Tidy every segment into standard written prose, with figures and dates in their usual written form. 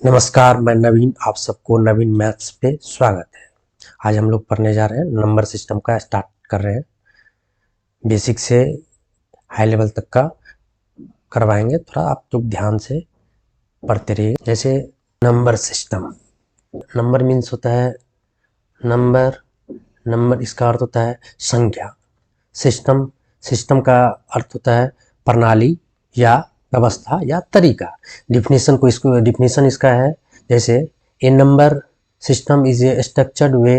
नमस्कार, मैं नवीन। आप सबको नवीन मैथ्स पे स्वागत है। आज हम लोग पढ़ने जा रहे हैं, नंबर सिस्टम का स्टार्ट कर रहे हैं। बेसिक से हाई लेवल तक का करवाएंगे, थोड़ा आप लोग ध्यान से पढ़ते रहिए। जैसे नंबर सिस्टम, नंबर मीन्स होता है नंबर इसका अर्थ होता है संख्या। सिस्टम का अर्थ होता है प्रणाली या व्यवस्था या तरीका। डिफिनेशन इसका है, जैसे a number system is a structured way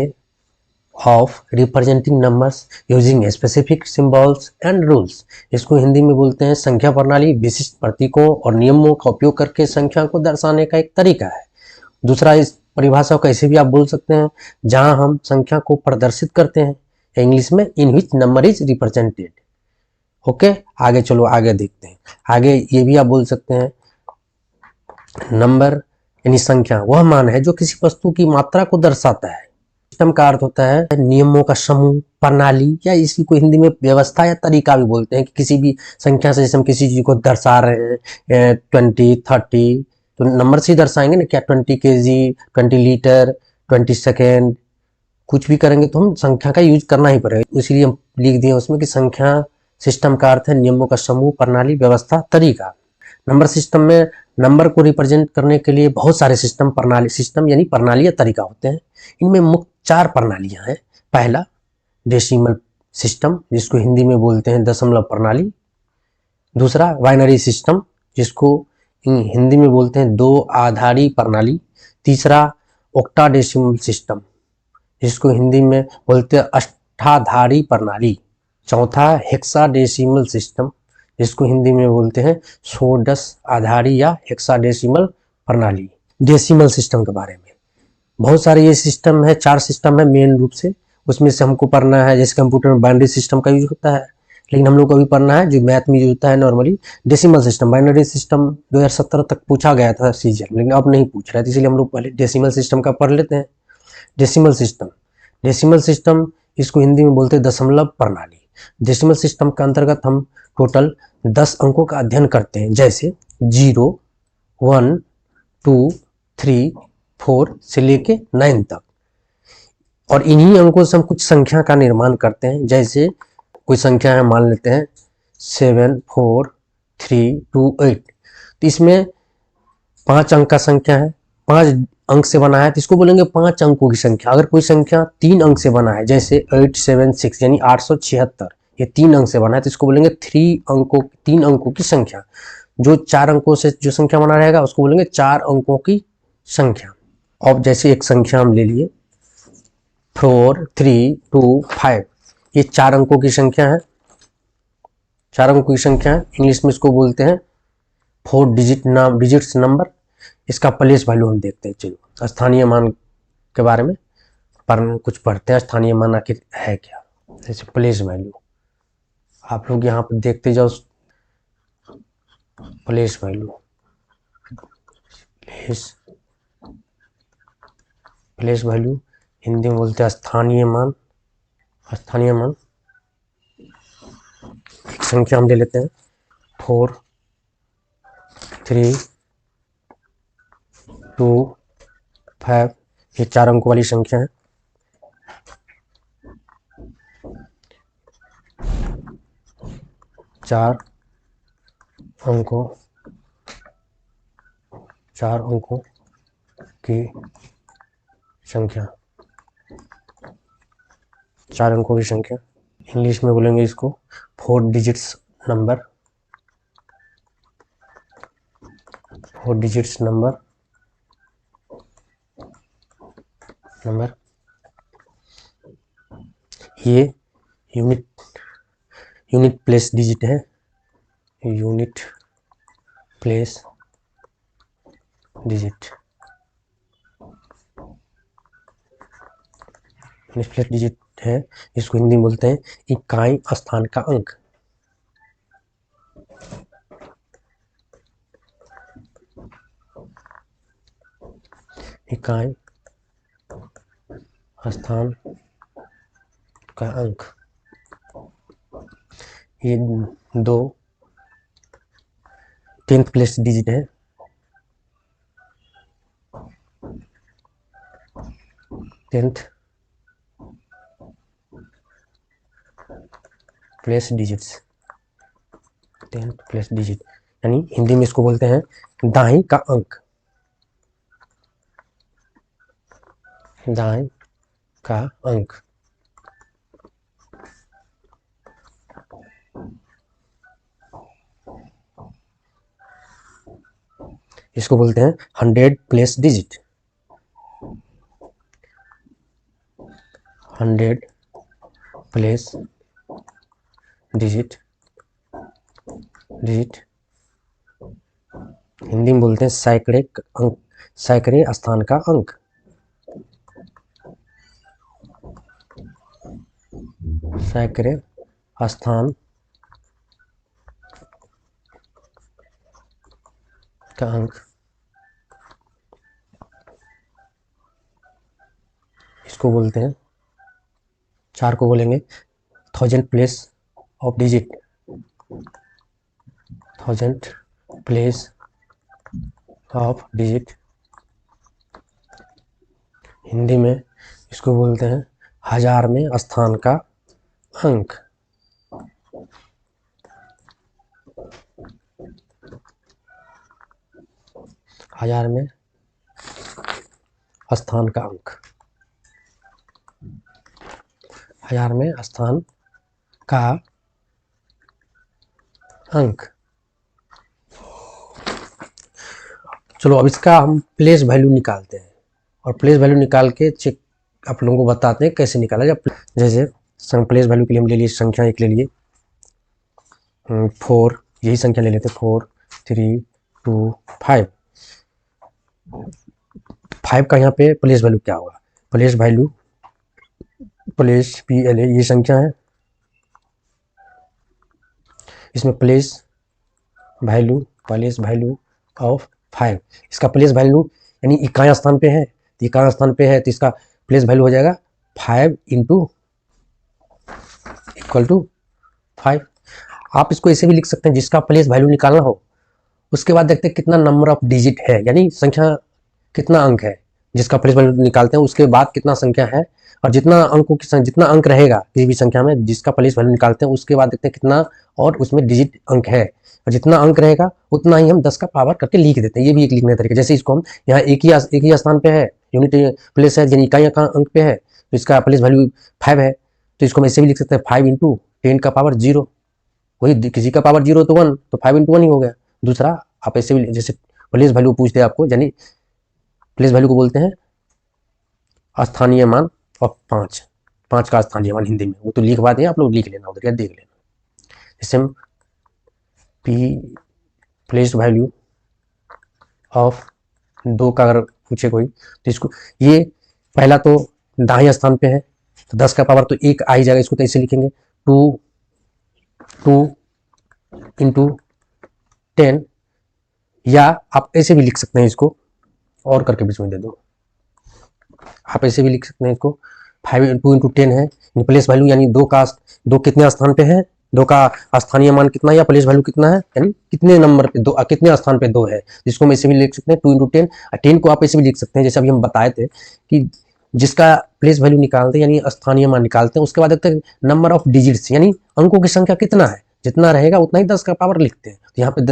of representing numbers using specific symbols and rules. इसको हिंदी में बोलते हैं संख्या प्रणाली। विशिष्ट प्रतीकों और नियमों का उपयोग करके संख्या को दर्शाने का एक तरीका है। दूसरा, इस परिभाषा को ऐसे भी आप बोल सकते हैं जहां हम संख्या को प्रदर्शित करते हैं, इंग्लिश में in which number is represented. Okay, आगे चलो, आगे देखते हैं। आगे ये भी आप बोल सकते हैं नंबर यानी संख्या वह मान है जो किसी वस्तु की मात्रा को दर्शाता है। सिस्टम का अर्थ होता है नियमों का समूह, प्रणाली, या इसी को हिंदी में व्यवस्था या तरीका भी बोलते हैं कि किसी भी संख्या से जैसे हम किसी चीज को दर्शा रहे हैं 20, 30, तो नंबर से ही दर्शाएंगे ना। क्या 20 kg, 20 लीटर, 20 सेकेंड, कुछ भी करेंगे तो हम संख्या का यूज करना ही पड़ेगा। इसीलिए हम लिख दिए उसमें कि संख्या सिस्टम का अर्थ है नियमों का समूह, प्रणाली, व्यवस्था, तरीका। नंबर सिस्टम में नंबर को रिप्रेजेंट करने के लिए बहुत सारे सिस्टम यानी प्रणाली या तरीका होते हैं। इनमें मुख्य 4 प्रणालियां हैं। पहला डेसिमल सिस्टम, जिसको हिंदी में बोलते हैं दशमलव प्रणाली। दूसरा बाइनरी सिस्टम, जिसको हिंदी में बोलते हैं दो आधारी प्रणाली। तीसरा ऑक्टाडेसिमल सिस्टम, जिसको हिंदी में बोलते हैं अष्टाधारी प्रणाली। चौथा हेक्साडेसिमल सिस्टम, जिसको हिंदी में बोलते हैं षोडश आधारी या हेक्साडेसिमल प्रणाली। डेसिमल सिस्टम के बारे में बहुत सारे ये सिस्टम है, 4 सिस्टम है मेन रूप से। उसमें से हमको पढ़ना है, जैसे कंप्यूटर में बाइनरी सिस्टम का यूज होता है, लेकिन हम लोग को अभी पढ़ना है जो मैथ में यूज होता है normally, decimal system. Binary system 2017 तक पूछा गया था सीजन, लेकिन अब नहीं पूछ रहा है, इसलिए हम लोग पहले डेसिमल सिस्टम का पढ़ लेते हैं। डेसिमल सिस्टम इसको हिंदी में बोलते हैं दशमलव प्रणाली। डेसिमल सिस्टम के अंतर्गत हम टोटल 10 अंकों का अध्ययन करते हैं, जैसे 0, 1, 2, 3, 4 से लेके 9 तक। और इन्हीं अंकों से हम कुछ संख्या का निर्माण करते हैं। जैसे कोई संख्या है, मान लेते हैं 7, 4, 3, 2, 8, तो इसमें 5 अंक का संख्या है, 5 अंक से बना है, तो इसको बोलेंगे 5 अंकों की संख्या। अगर कोई संख्या 3 अंक से बना है, जैसे 876 यानी 876, ये 3 अंक से बना है, तो इसको बोलेंगे 3 अंकों की संख्या। जो 4 अंकों से जो संख्या बना रहेगा उसको बोलेंगे 4 अंकों की संख्या। अब जैसे एक संख्या हम ले लिए 4, 3, 2, 5, ये 4 अंकों की संख्या है। 4 अंकों की संख्या है, इंग्लिश में इसको बोलते हैं 4 डिजिट्स नंबर। इसका प्लेस वैल्यू हम देखते हैं। चलो स्थानीय मान के बारे में कुछ पढ़ते हैं। स्थानीय मान आखिर है क्या, जैसे प्लेस वैल्यू आप लोग यहाँ पर देखते जाओ। Place value, place value Hindi में बोलते हैं स्थानीय मान। स्थानीय मान एक संख्या हम ले लेते हैं 4, 3, 2, 5, ये 4 अंकों वाली संख्या है। चार अंकों की संख्या, 4 अंकों की संख्या, इंग्लिश में बोलेंगे इसको 4 डिजिट्स नंबर। 4 डिजिट्स नंबर ये यूनिट प्लेस डिजिट है। यूनिट प्लेस डिजिट है, इसको हिंदी में बोलते हैं इकाई स्थान का अंक। इकाई स्थान का अंक, ये 2 10th प्लेस डिजिट है। 10th place digits, 10th place digit, यानी हिंदी में इसको बोलते हैं दाएं का अंक, दाएं का अंक। इसको बोलते हैं 100 place digit, 100 place digit, Hindi में बोलते हैं सैकड़े अंक, सैकड़े स्थान का अंक, सैकड़े स्थान का अंक। इसको बोलते हैं, 4 को बोलेंगे 1000 place of digit, 1000 place of digit, Hindi में इसको बोलते हैं 1000 में स्थान का अंक। हजार में स्थान का अंक, हजार में स्थान का अंक। चलो अब इसका हम प्लेस वैल्यू निकालते हैं, और प्लेस वैल्यू निकाल के चेक आप लोगों को बताते हैं कैसे निकाला जाए। जैसे प्लेस वैल्यू के लिए हम ले लिए संख्या एक ले लिए 4, यही संख्या ले लेते 4 3 2 5। 5 का यहाँ पे प्लेस वैल्यू क्या होगा, प्लेस वैल्यू, प्लेस PLA ये संख्या है, इसमें प्लेस वैल्यू ऑफ 5, इसका प्लेस वैल्यू यानी इकाई स्थान पे है, तो इकाई स्थान पे है तो इसका प्लेस वैल्यू हो जाएगा 5 = 5। आप इसको ऐसे भी लिख सकते हैं, जिसका प्लेस वैल्यू निकालना हो उसके बाद देखते हैं कितना नंबर ऑफ डिजिट है, यानी संख्या कितना अंक है, जिसका प्लेस वैल्यू निकालते हैं उसके बाद कितना संख्या है, और जितना अंक रहेगा किसी भी संख्या में जिसका प्लेस वैल्यू निकालते हैं उसके बाद देखते हैं कितना और उसमें डिजिट अंक है, और जितना अंक रहेगा उतना ही हम 10 का पावर करके लिख देते हैं। ये भी एक लिखने का तरीका। जैसे इसको हम यहाँ एक ही स्थान पे है, यूनिट प्लेस है, यानी इकाई का अंक पे है, तो इसका प्लेस वैल्यू 5 है, तो इसको हम ऐसे भी लिख सकते हैं 5 × 10 का पावर 0, वही किसी का पावर 0 तो 1, तो 5 × 1 ही हो गया। दूसरा आप ऐसे भी, जैसे प्लेस वैल्यू पूछते हैं आपको, यानी प्लेस वैल्यू को बोलते हैं स्थानीय मान और 5 का स्थानीय मान हिंदी में, वो तो लिखवा दें आप लोग, लिख लेना उधर या देख लेना। जैसे हम प्लेस वैल्यू ऑफ 2 का अगर पूछे कोई, तो इसको ये पहला तो दाहिने स्थान पे है तो 10 का पावर तो 1 आ ही जाएगा, इसको तो ऐसे लिखेंगे 2 × 10, या आप ऐसे भी लिख सकते हैं, इसको और करके बीच में दे दो, आप ऐसे भी लिख सकते हैं इसको 2 × 10 है, प्लेस वैल्यू यानी 2 कितने स्थान पे है, 2 का स्थानीय मान कितना या प्लेस वैल्यू कितना है, यानी कितने नंबर पे 2, कितने स्थान पे 2 है, जिसको हम ऐसे भी लिख सकते हैं 2 × 10। 10 को आप ऐसे भी लिख सकते हैं, जैसे अभी हम बताए थे कि जिसका प्लेस वैल्यू निकालते हैं यानी स्थानीय मान निकालते हैं, उसके बाद देखते हैं नंबर ऑफ डिजिट्स यानी अंकों की संख्या कितना है, जितना रहेगा उतना ही 10 का पावर लिखते हैं। तो यहाँ पे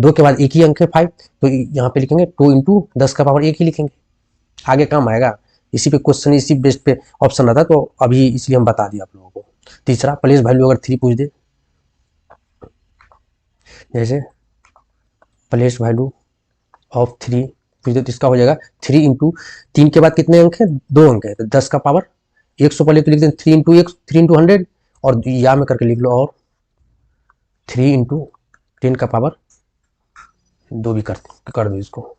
2 के बाद एक ही अंक है 5, तो यहाँ पे लिखेंगे 2 × 10 का पावर 1 ही लिखेंगे, आगे काम आएगा। इसी पे क्वेश्चन, इसी बेस पे ऑप्शन आता है, तो अभी इसलिए हम बता दिए आप लोगों को। तीसरा प्लेस वैल्यू अगर 3 पूछ दे, जैसे प्लेस वैल्यू ऑफ 3 पूछ दे, तो इसका हो जाएगा 3 × 3 के बाद कितने अंक है, 2 अंक है, तो 10 का पावर 100 पहले तो लिख दें 3 × 100, और या में करके लिख लो, और 3 × 10 का पावर 2 भी कर दो इसको।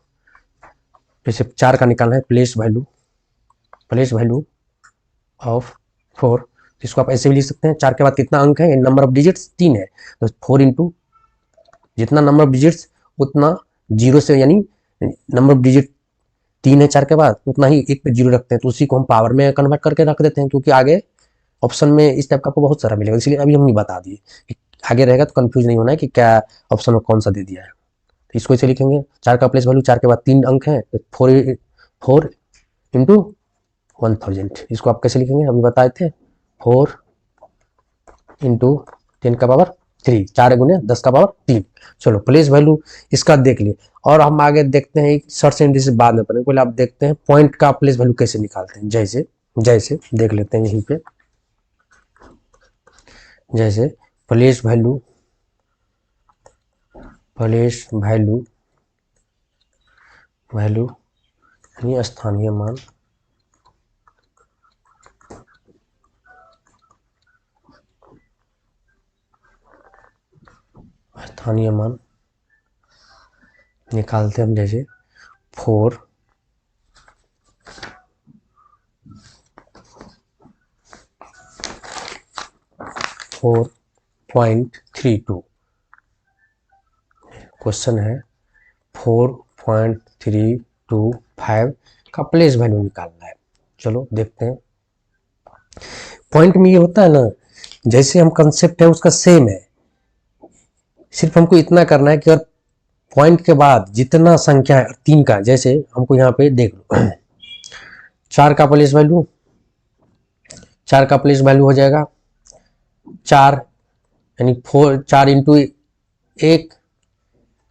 जैसे 4 का निकालना है प्लेस वैल्यू ऑफ 4, इसको आप ऐसे भी लिख सकते हैं, 4 के बाद कितना अंक है, नंबर ऑफ डिजिट्स 3 है, तो 4 × जितना नंबर ऑफ डिजिट्स उतना 0 से, यानी नंबर ऑफ डिजिट 3 है 4 के बाद, उतना ही 1 पे 0 रखते हैं, तो उसी को हम पावर में कन्वर्ट करके रख देते हैं, क्योंकि आगे ऑप्शन में इस टाइप का आपको बहुत सारा मिलेगा, इसलिए अभी हम नहीं बता दिए, आगे रहेगा तो कंफ्यूज नहीं होना है कि क्या ऑप्शन में कौन सा दे दिया है। तो इसको ऐसे लिखेंगे, 4 का प्लेस वैल्यू 4 के बाद 3 अंक है, 4 × 1000। इसको आप कैसे लिखेंगे, अभी बताए थे, 4 इंटू 10⁻3, 4 गुने 10⁻3। चलो प्लेस वैल्यू इसका देख लिए, और हम आगे देखते हैं शॉर्ट इंडिस बाद में पढ़ेंगे, पहले आप देखते हैं पॉइंट का प्लेस वैल्यू कैसे निकालते हैं। जैसे देख लेते हैं यहीं पे, जैसे प्लेस वैल्यू यानी स्थानीय मान, निकालते हम। जैसे 4.32, क्वेश्चन है 4.325 का प्लेस वैल्यू निकालना है। चलो देखते हैं। पॉइंट में ये होता है ना, जैसे हम कंसेप्ट है उसका सेम है, सिर्फ हमको इतना करना है कि अगर पॉइंट के बाद जितना संख्या है 3 का, जैसे हमको यहाँ पे देख लो 4 का प्लेस वैल्यू हो जाएगा 4, यानी 4 इंटू 1,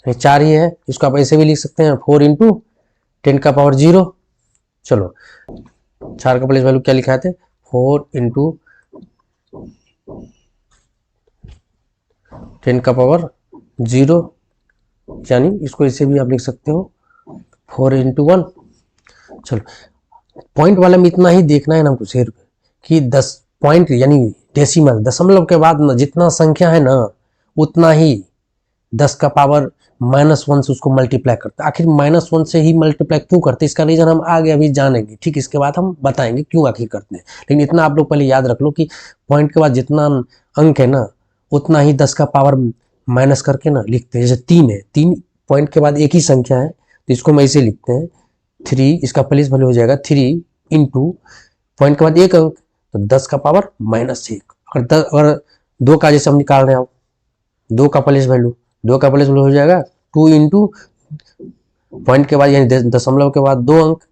4 ही है, इसको आप ऐसे भी लिख सकते हैं 4 इंटू 10⁻0। चलो 4 का प्लेस वैल्यू क्या लिखा थे, 4 इंटू 10⁻0, यानी इसको ऐसे भी आप लिख सकते हो 4 इंटू 1। चलो पॉइंट वाले में इतना ही देखना है ना हमको सिर्फ, कि 10 पॉइंट यानी डेसिमल दशमलव के बाद ना जितना संख्या है ना उतना ही 10⁻−1 से उसको मल्टीप्लाई करते हैं। आखिर -1 से ही मल्टीप्लाई क्यों करते हैं, इसका रीजन हम आगे अभी जानेंगे, ठीक, इसके बाद हम बताएंगे क्यों आखिर करते हैं। लेकिन इतना आप लोग पहले याद रख लो कि पॉइंट के बाद जितना अंक है ना उतना ही 10 का पावर माइनस करके ना लिखते हैं। जैसे 3 है, 3 पॉइंट के बाद एक ही संख्या है तो इसको हम ऐसे लिखते हैं 3, इसका प्लेस वैल्यू हो जाएगा 3 इंटू पॉइंट के बाद एक अंक तो 10⁻−1। अगर 2 का जैसे हम निकाल रहे हैं, 2 का प्लेस वैल्यू हो जाएगा 2 इंटू पॉइंट के बाद यानी दशमलव के बाद 2 अंक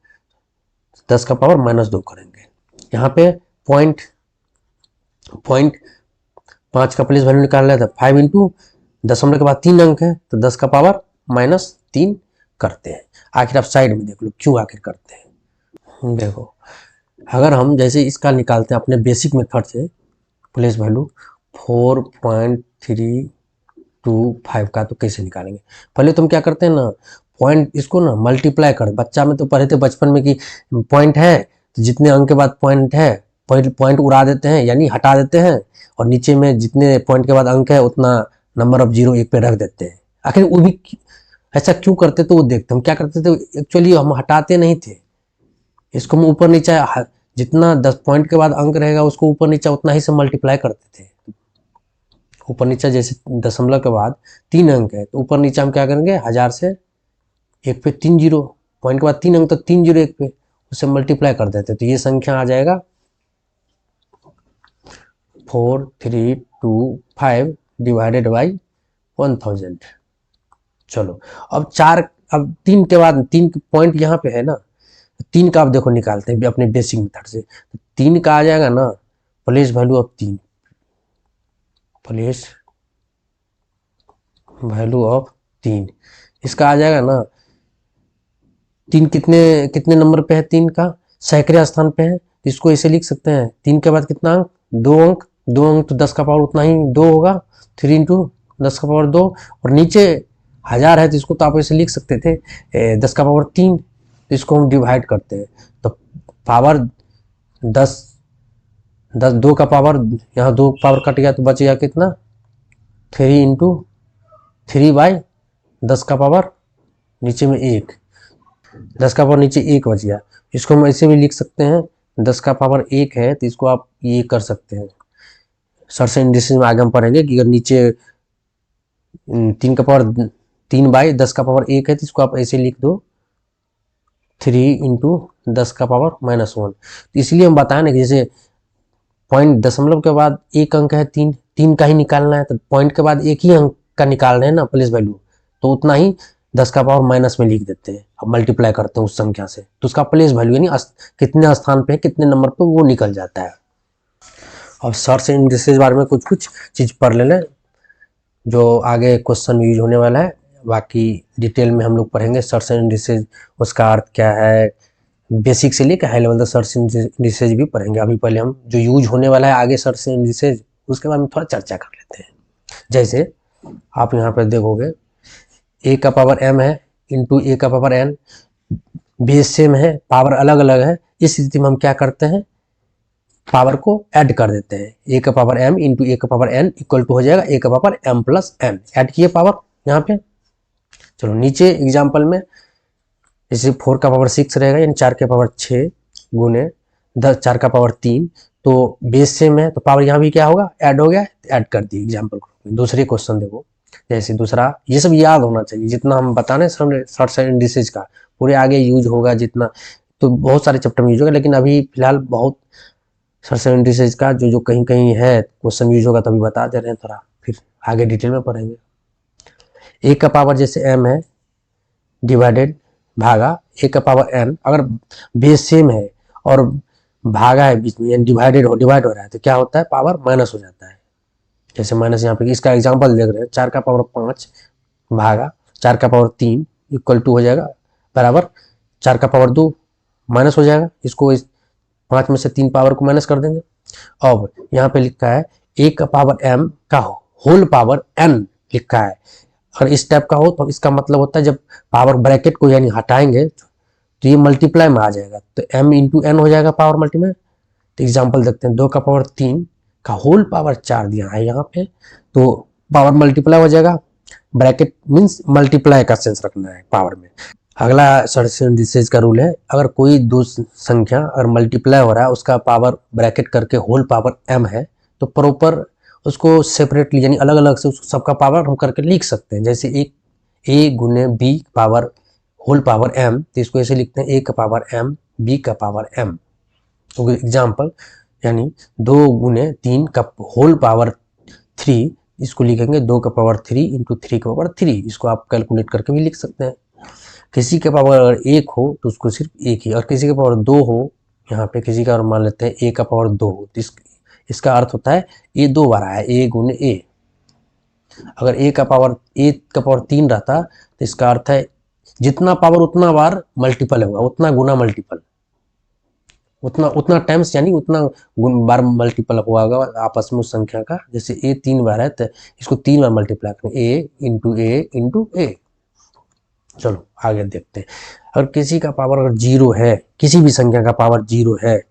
10⁻−2 करेंगे। यहाँ पे पॉइंट 5 का प्लेस वैल्यू निकाल रहा था 5 इंटू दशमलव के बाद 3 अंक है तो 10⁻−3 करते हैं। आखिर आप साइड में देख लो क्यों आखिर करते हैं। देखो अगर हम जैसे इसका निकालते हैं अपने बेसिक मेथड से प्लेस वैल्यू 4.325 का, तो कैसे निकालेंगे, पहले तुम क्या करते हैं ना, पॉइंट इसको ना मल्टीप्लाई कर, बच्चा में तो पढ़े थे बचपन में कि पॉइंट है तो जितने अंक के बाद पॉइंट है पॉइंट उड़ा देते हैं यानी हटा देते हैं, और नीचे में जितने पॉइंट के बाद अंक है उतना नंबर ऑफ 0 एक पे रख देते हैं। आखिर वो भी ऐसा क्यों करते, तो वो देखते हम क्या करते थे, एक्चुअली हम हटाते नहीं थे, इसको हम ऊपर नीचे जितना 10 पॉइंट के बाद अंक रहेगा उसको ऊपर नीचे उतना ही से मल्टीप्लाई करते थे। ऊपर नीचे जैसे दशमलव के बाद 3 अंक है तो ऊपर नीचे हम क्या करेंगे 1000 से 1 पे 3 0, पॉइंट के बाद 3 अंक तो 3 0 1 पे उसे मल्टीप्लाई कर देते, तो ये संख्या आ जाएगा 4325 डिवाइडेड बाई 1000। चलो अब 3 के बाद 3 पॉइंट यहाँ पे है ना, 3 का आप देखो निकालते हैं अपने बेसिक मेथड से, तो 3 का आ जाएगा ना place value of 3, place value of 3 इसका आ जाएगा ना 3 कितने नंबर पे है, 3 का सैकड़े स्थान पे है, इसको ऐसे लिख सकते हैं 3 के बाद कितना अंक 2 अंक तो 10 का पावर उतना ही 2 होगा, 3 इंटू 10 का पावर 2, और नीचे 1000 है तो इसको तो आप ऐसे लिख सकते थे 10 का पावर 3, तो इसको हम डिवाइड करते हैं तो पावर 10 2 का पावर यहाँ 2 पावर कट गया तो बच गया कितना 3 इंटू 3 बाई 10 का पावर नीचे में 1, 10 का पावर नीचे 1 बच गया। इसको हम ऐसे भी लिख सकते हैं 10 का पावर 1 है तो इसको आप ये कर सकते हैं, सर्च इंडिसेस में आगे हम पढ़ेंगे कि अगर नीचे 3 का पावर 3 बाई 10 का पावर 1 है तो इसको आप ऐसे लिख दो 3 इंटू 10 का पावर -1। तो इसलिए हम बताएं ना कि जैसे पॉइंट दशमलव के बाद एक अंक है 3 का ही निकालना है, तो पॉइंट के बाद एक ही अंक का निकाल रहे हैं ना प्लेस वैल्यू, तो उतना ही 10 का पावर माइनस में लिख देते हैं, अब मल्टीप्लाई करते हैं उस संख्या से, तो उसका प्लेस वैल्यू यानी कितने स्थान पे कितने नंबर पे वो निकल जाता है। अब सर्च इंडिसेज बारे में कुछ कुछ चीज़ पढ़ ले लें जो आगे क्वेश्चन यूज होने वाला है, बाकी डिटेल में हम लोग पढ़ेंगे सर्च इंडिसेज, उसका अर्थ क्या है, बेसिक से लेकर हाई लेवल तक सर्च इंडिसेज भी पढ़ेंगे। अभी पहले हम जो यूज होने वाला है आगे सर्च इंडिसेज उसके बारे में थोड़ा चर्चा कर लेते हैं। जैसे आप यहाँ पर देखोगे ए का पावर m है इंटू ए का पावर n, बेस सेम है, पावर अलग अलग है, इस स्थिति में हम क्या करते हैं, पावर को ऐड कर देते हैं। ए का पावर m इंटू ए का पावर n इक्वल टू हो जाएगा ए का power m plus n, add किए पावर यहाँ पे। चलो नीचे एग्जाम्पल में जैसे 4 का पावर 6 रहेगा यानी 4 के पावर 6 गुने 4 का पावर 3, तो बेस सेम है तो पावर यहाँ भी क्या होगा, ऐड हो गया, ऐड कर दिए एग्जाम्पल में। दूसरे क्वेश्चन देखो, जैसे दूसरा, ये सब याद होना चाहिए जितना हम बताने शॉर्ट इंडिसेज का, पूरे आगे यूज होगा जितना, तो बहुत सारे चैप्टर में यूज होगा, लेकिन अभी फिलहाल बहुत शॉर्ट इंडिसेज का जो जो कहीं कहीं है क्वेश्चन यूज होगा तभी बता दे रहे हैं, थोड़ा फिर आगे डिटेल में पढ़ेंगे। ए का पावर जैसे m है डिवाइडेड भागा ए का पावर n, अगर बेस सेम है और भागा है बीच में यानी डिवाइड हो रहा है तो क्या होता है, पावर माइनस हो जाता है। जैसे माइनस यहाँ पे इसका एग्जांपल देख रहे हैं, 4 का पावर 5 भागा 4 का पावर 3 इक्वल टू हो जाएगा बराबर 4 का पावर 2 माइनस हो जाएगा, इसको इस 5 में से 3 पावर को माइनस कर देंगे। अब यहाँ पे लिखा है ए का पावर m का होल पावर n लिखा है, अगर इस टाइप का हो तो इसका मतलब होता है जब पावर ब्रैकेट को यानी हटाएंगे तो ये मल्टीप्लाई में आ जाएगा, तो m इंटू एन हो जाएगा पावर मल्टीप्लाई। तो एग्जाम्पल देखते हैं, 2 का पावर 3 का होल पावर 4 दिया है यहाँ पे, तो पावर मल्टीप्लाई हो जाएगा, ब्रैकेट मीन्स मल्टीप्लाई का सेंस रखना है पावर में। अगला सर्च इंडिसेज का रूल है, अगर कोई दो संख्या अगर मल्टीप्लाई हो रहा है उसका पावर ब्रैकेट करके होल पावर m है तो प्रॉपर उसको सेपरेटली यानी अलग अलग से उसको सबका पावर हम करके लिख सकते हैं। जैसे एक a गुने b power whole power m, तो इसको ऐसे लिखते हैं a का पावर m b का पावर m। तो एग्जाम्पल यानी 2 गुने 3 का होल पावर 3, इसको लिखेंगे 2 का पावर 3 इंटू 3 का पावर 3, इसको आप कैलकुलेट करके भी लिख सकते हैं। किसी के पावर अगर 1 हो तो उसको सिर्फ 1 ही, और किसी के पावर 2 हो, यहाँ पे किसी का और मान लेते हैं a का पावर 2 हो, तो इसका अर्थ होता है a 2 बार आया, a गुने a। अगर a का पावर 3 रहता तो इसका अर्थ है जितना पावर उतना बार मल्टीपल होगा, उतना गुना मल्टीपल, उतना टाइम्स यानी उतना बार मल्टीपल होगा आपस में उस संख्या का। जैसे a 3 बार है तो इसको 3 बार मल्टीप्लाई करें, a इंटू a। चलो आगे देखते हैं, अगर किसी का पावर अगर 0 है, किसी भी संख्या का पावर 0 है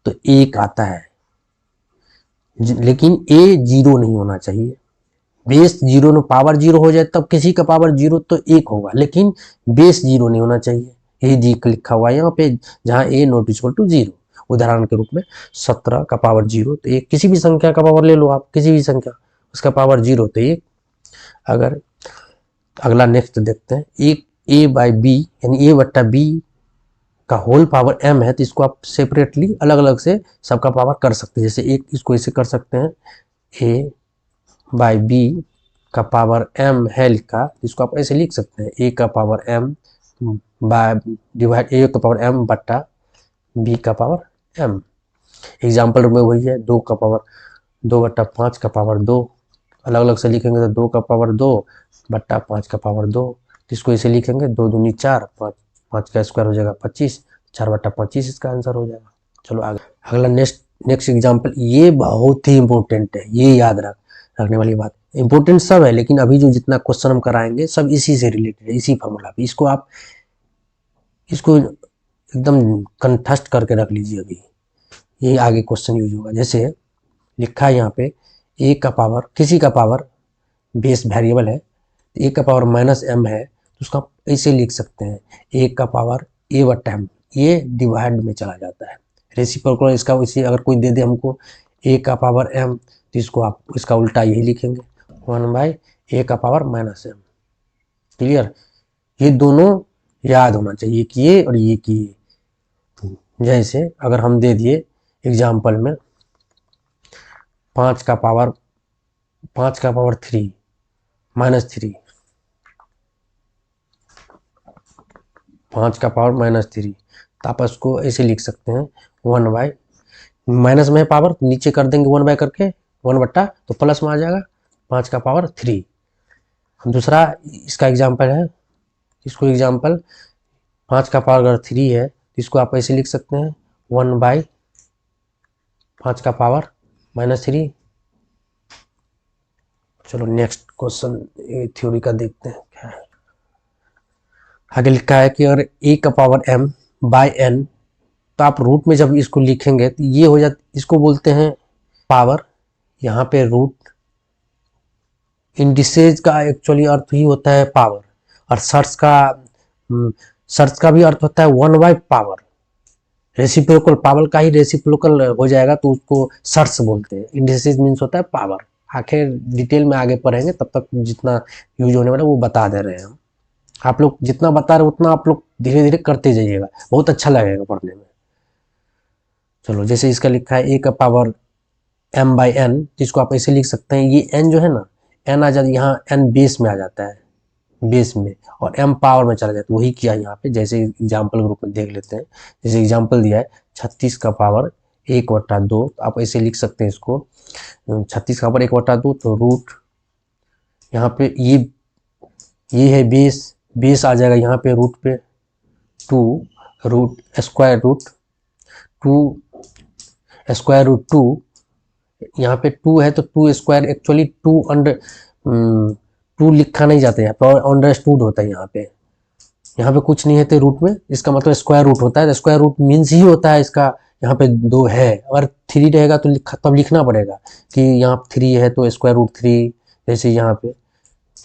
तो 1 आता है, लेकिन a 0 नहीं होना चाहिए। बेस 0 में पावर 0 हो जाए तब किसी का पावर 0 तो 1 होगा, लेकिन बेस 0 नहीं होना चाहिए। ये जी लिखा हुआ है यहाँ पे, जहाँ a नॉट इक्वल टू 0। उदाहरण के रूप में 17 का पावर 0 तो 1, किसी भी संख्या का पावर ले लो आप, किसी भी संख्या उसका पावर 0 तो 1। अगर अगला नेक्स्ट देखते हैं, एक a बाई बी यानी a बट्टा बी का होल पावर m है, तो इसको आप सेपरेटली अलग अलग से सबका पावर कर सकते हैं। जैसे एक इसको ऐसे कर सकते हैं, a बाई बी का पावर m है लिखा, इसको आप ऐसे लिख सकते हैं a का power m by divide a का पावर m बट्टा b का पावर m। एग्जाम्पल में वही है, 2 का पावर 2 बट्टा 5 का पावर 2, अलग अलग से लिखेंगे तो 2 का पावर 2 बट्टा 5 का पावर 2, इसको ऐसे लिखेंगे 2 दूनी 4, 5 का स्क्वायर हो जाएगा 25, 4 बट्टा 25 इसका आंसर हो जाएगा। चलो आगे अगला नेक्स्ट एग्जाम्पल, ये बहुत ही इंपॉर्टेंट है, ये याद रखने वाली बात। इंपॉर्टेंट सब है लेकिन अभी जो जितना क्वेश्चन हम कराएंगे सब इसी से रिलेटेड है, इसी फॉर्मूला पे। इसको आप इसको एकदम कंठस्थ करके रख लीजिए, अभी ये आगे क्वेश्चन यूज होगा। जैसे लिखा है यहाँ पे a का पावर, किसी का पावर बेस वेरिएबल है, a का पावर माइनस m है, तो उसका ऐसे लिख सकते हैं a का पावर a बट्टा m, ये डिवाइड में चला जाता है। रेसिप्रोकल इसका वैसे अगर कोई दे दे हमको a का पावर m, तो इसको आप इसका उल्टा यही लिखेंगे 1 बाई a का पावर माइनस m। क्लियर, ये दोनों याद होना चाहिए कि ये और ये कि ये। जैसे अगर हम दे दिए एग्जाम्पल में 5 का पावर 3 माइनस 3, 5 का पावर -3, तो आप इसको ऐसे लिख सकते हैं 1 बाई, माइनस में है पावर तो नीचे कर देंगे 1 बाई करके, 1 बट्टा तो प्लस में आ जाएगा 5 का पावर 3। दूसरा इसका एग्जाम्पल है, इसको एग्जाम्पल 5 का पावर अगर 3 है तो इसको आप ऐसे लिख सकते हैं 1 बाई 5 का पावर -3। चलो नेक्स्ट क्वेश्चन थ्योरी का देखते हैं क्या है। आगे लिखा है कि अगर a का पावर m बाय n, तो आप रूट में जब इसको लिखेंगे तो ये हो जाता, इसको बोलते हैं पावर। यहाँ पे रूट इंडिसेज का एक्चुअली अर्थ ही होता है पावर, और सर्च का भी अर्थ होता है 1 बाई पावर। रेसिप्रोकल पावर का ही रेसिप्रोकल हो जाएगा तो उसको सर्च बोलते हैं। इंडिसेज मीन्स होता है पावर। आखिर डिटेल में आगे पढ़ेंगे, तब तक जितना यूज होने वाला वो बता दे रहे हैं हम। आप लोग जितना बता रहे उतना आप लोग धीरे धीरे करते जाइएगा, बहुत अच्छा लगेगा पढ़ने में। चलो जैसे इसका लिखा है a का पावर m बाई n, जिसको आप ऐसे लिख सकते हैं, ये n जो है ना, n आ जाता है यहाँ, n बेस में आ जाता है, बेस में, और m पावर में चला जाता है। वही किया यहाँ पे, जैसे एग्जाम्पल ग्रुप में देख लेते हैं। जैसे एग्जाम्पल दिया है 36 का पावर 1/2, तो आप ऐसे लिख सकते हैं इसको 36 का पावर 1/2, तो रूट यहाँ पे ये है बेस आ जाएगा यहाँ पे रूट पे 2 रूट स्क्वायर रूट 2 यहाँ पे 2 है तो 2 स्क्वायर, एक्चुअली 2 लिखा नहीं जाता है, यहाँ पे अंडरस्टूड होता है। यहाँ पे कुछ नहीं है तो रूट में, इसका मतलब स्क्वायर रूट होता है। स्क्वायर रूट मीन्स ही होता है इसका, यहाँ पे 2 है, अगर 3 रहेगा तो तब लिखना पड़ेगा कि यहाँ 3 है तो स्क्वायर रूट 3, जैसे यहाँ पे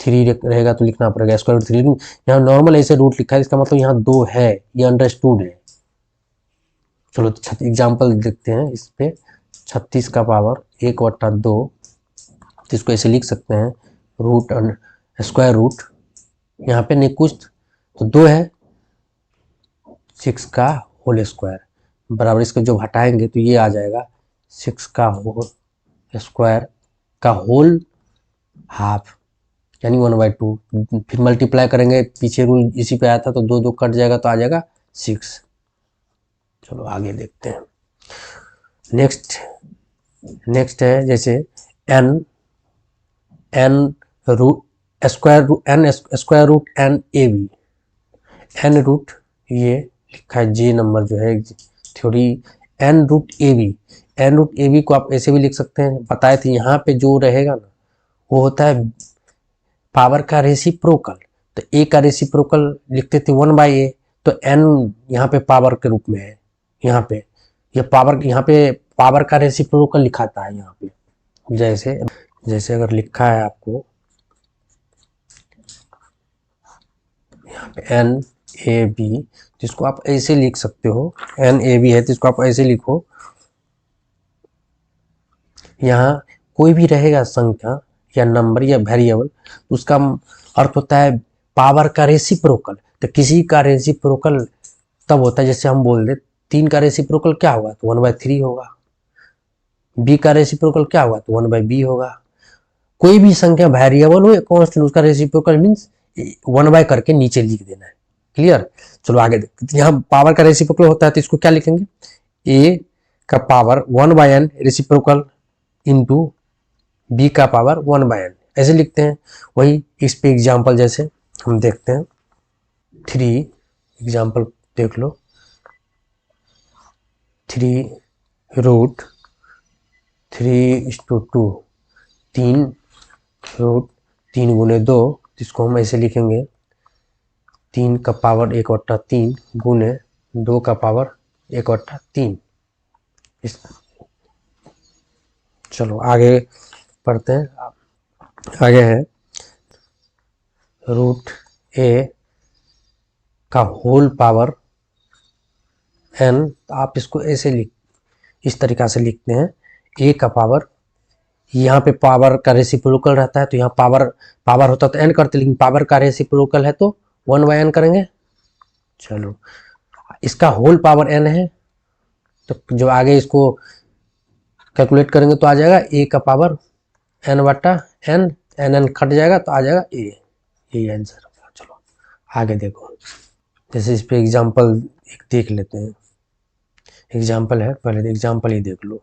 3 रहेगा तो लिखना पड़ेगा स्क्वायर रूट 3। यहाँ नॉर्मल ऐसे रूट लिखा है, इसका मतलब यहाँ 2 है, ये अंडरस्टूड है। चलो एग्जाम्पल देखते हैं इस पे। 36 का पावर 1/2, तो इसको ऐसे लिख सकते हैं रूट स्क्वायर रूट, यहाँ पे नहीं कुछ तो 2 है 6 का होल स्क्वायर, बराबर इसको जब हटाएंगे तो ये आ जाएगा 6 का होल स्क्वायर का होल हाफ, यानी 1/2। फिर मल्टीप्लाई करेंगे, पीछे रूल इसी पे आया था तो 2 कट जाएगा तो आ जाएगा 6। चलो आगे देखते हैं। नेक्स्ट है जैसे n square root n ab, n root, ये लिखा है जे नंबर जो है थ्योरी, n रूट ab को आप ऐसे भी लिख सकते हैं, बताए थे यहाँ पे जो रहेगा ना वो होता है पावर का रेसिप्रोकल। तो a का रेसिप्रोकल लिखते थे 1 बाई a, तो n यहाँ पे पावर के रूप में है, यहाँ पे ये पावर, यहाँ पे पावर का रेसिप्रोकल लिखाता है यहाँ पे। जैसे अगर लिखा है आपको यहाँ पे n a b, जिसको आप ऐसे लिख सकते हो, n a b है तो इसको आप ऐसे लिखो। यहाँ कोई भी रहेगा संख्या या नंबर या वेरिएबल, उसका अर्थ होता है पावर का रेसिप्रोकल। तो किसी का रेसिप्रोकल तब होता है, जैसे हम बोल दे 3 का रेसिप्रोकल क्या होगा तो 1/3 होगा, b का रेसिप्रोकल क्या होगा तो 1/b होगा। कोई भी संख्या वेरिएबल हो या कांस्टेंट, उसका रेसिप्रोकल मींस 1 बाय करके नीचे लिख देना है। क्लियर। चलो आगे देखते हैं। यहाँ पावर का रेसिप्रोकल होता है तो इसको क्या लिखेंगे, a का power 1/n reciprocal into b का पावर 1/n, ऐसे लिखते हैं। वही इस पे एग्जाम्पल जैसे हम देखते हैं, 3 एग्जाम्पल देख लो, 3 रूट 3:2, 3 रूट 3 गुने 2, जिसको हम ऐसे लिखेंगे 3 का पावर 1/3 गुने 2 का पावर 1/3। चलो आगे पढ़ते हैं। आगे है रूट a का होल पावर n, तो आप इसको ऐसे इस तरीका से लिखते हैं, a का पावर, यहाँ पे पावर का रेसिप्रोकल रहता है तो यहाँ पावर होता तो n करते, लेकिन पावर का रेसिप्रोकल है तो 1/n करेंगे। चलो इसका होल पावर n है, तो जो आगे इसको कैलकुलेट करेंगे तो आ जाएगा a का पावर n/n, n कट जाएगा तो आ जाएगा a, यही आंसर होगा। चलो आगे देखो, जैसे इस पे एग्जाम्पल एक देख लेते हैं। एग्जाम्पल है, पहले एग्जाम्पल ही देख लो।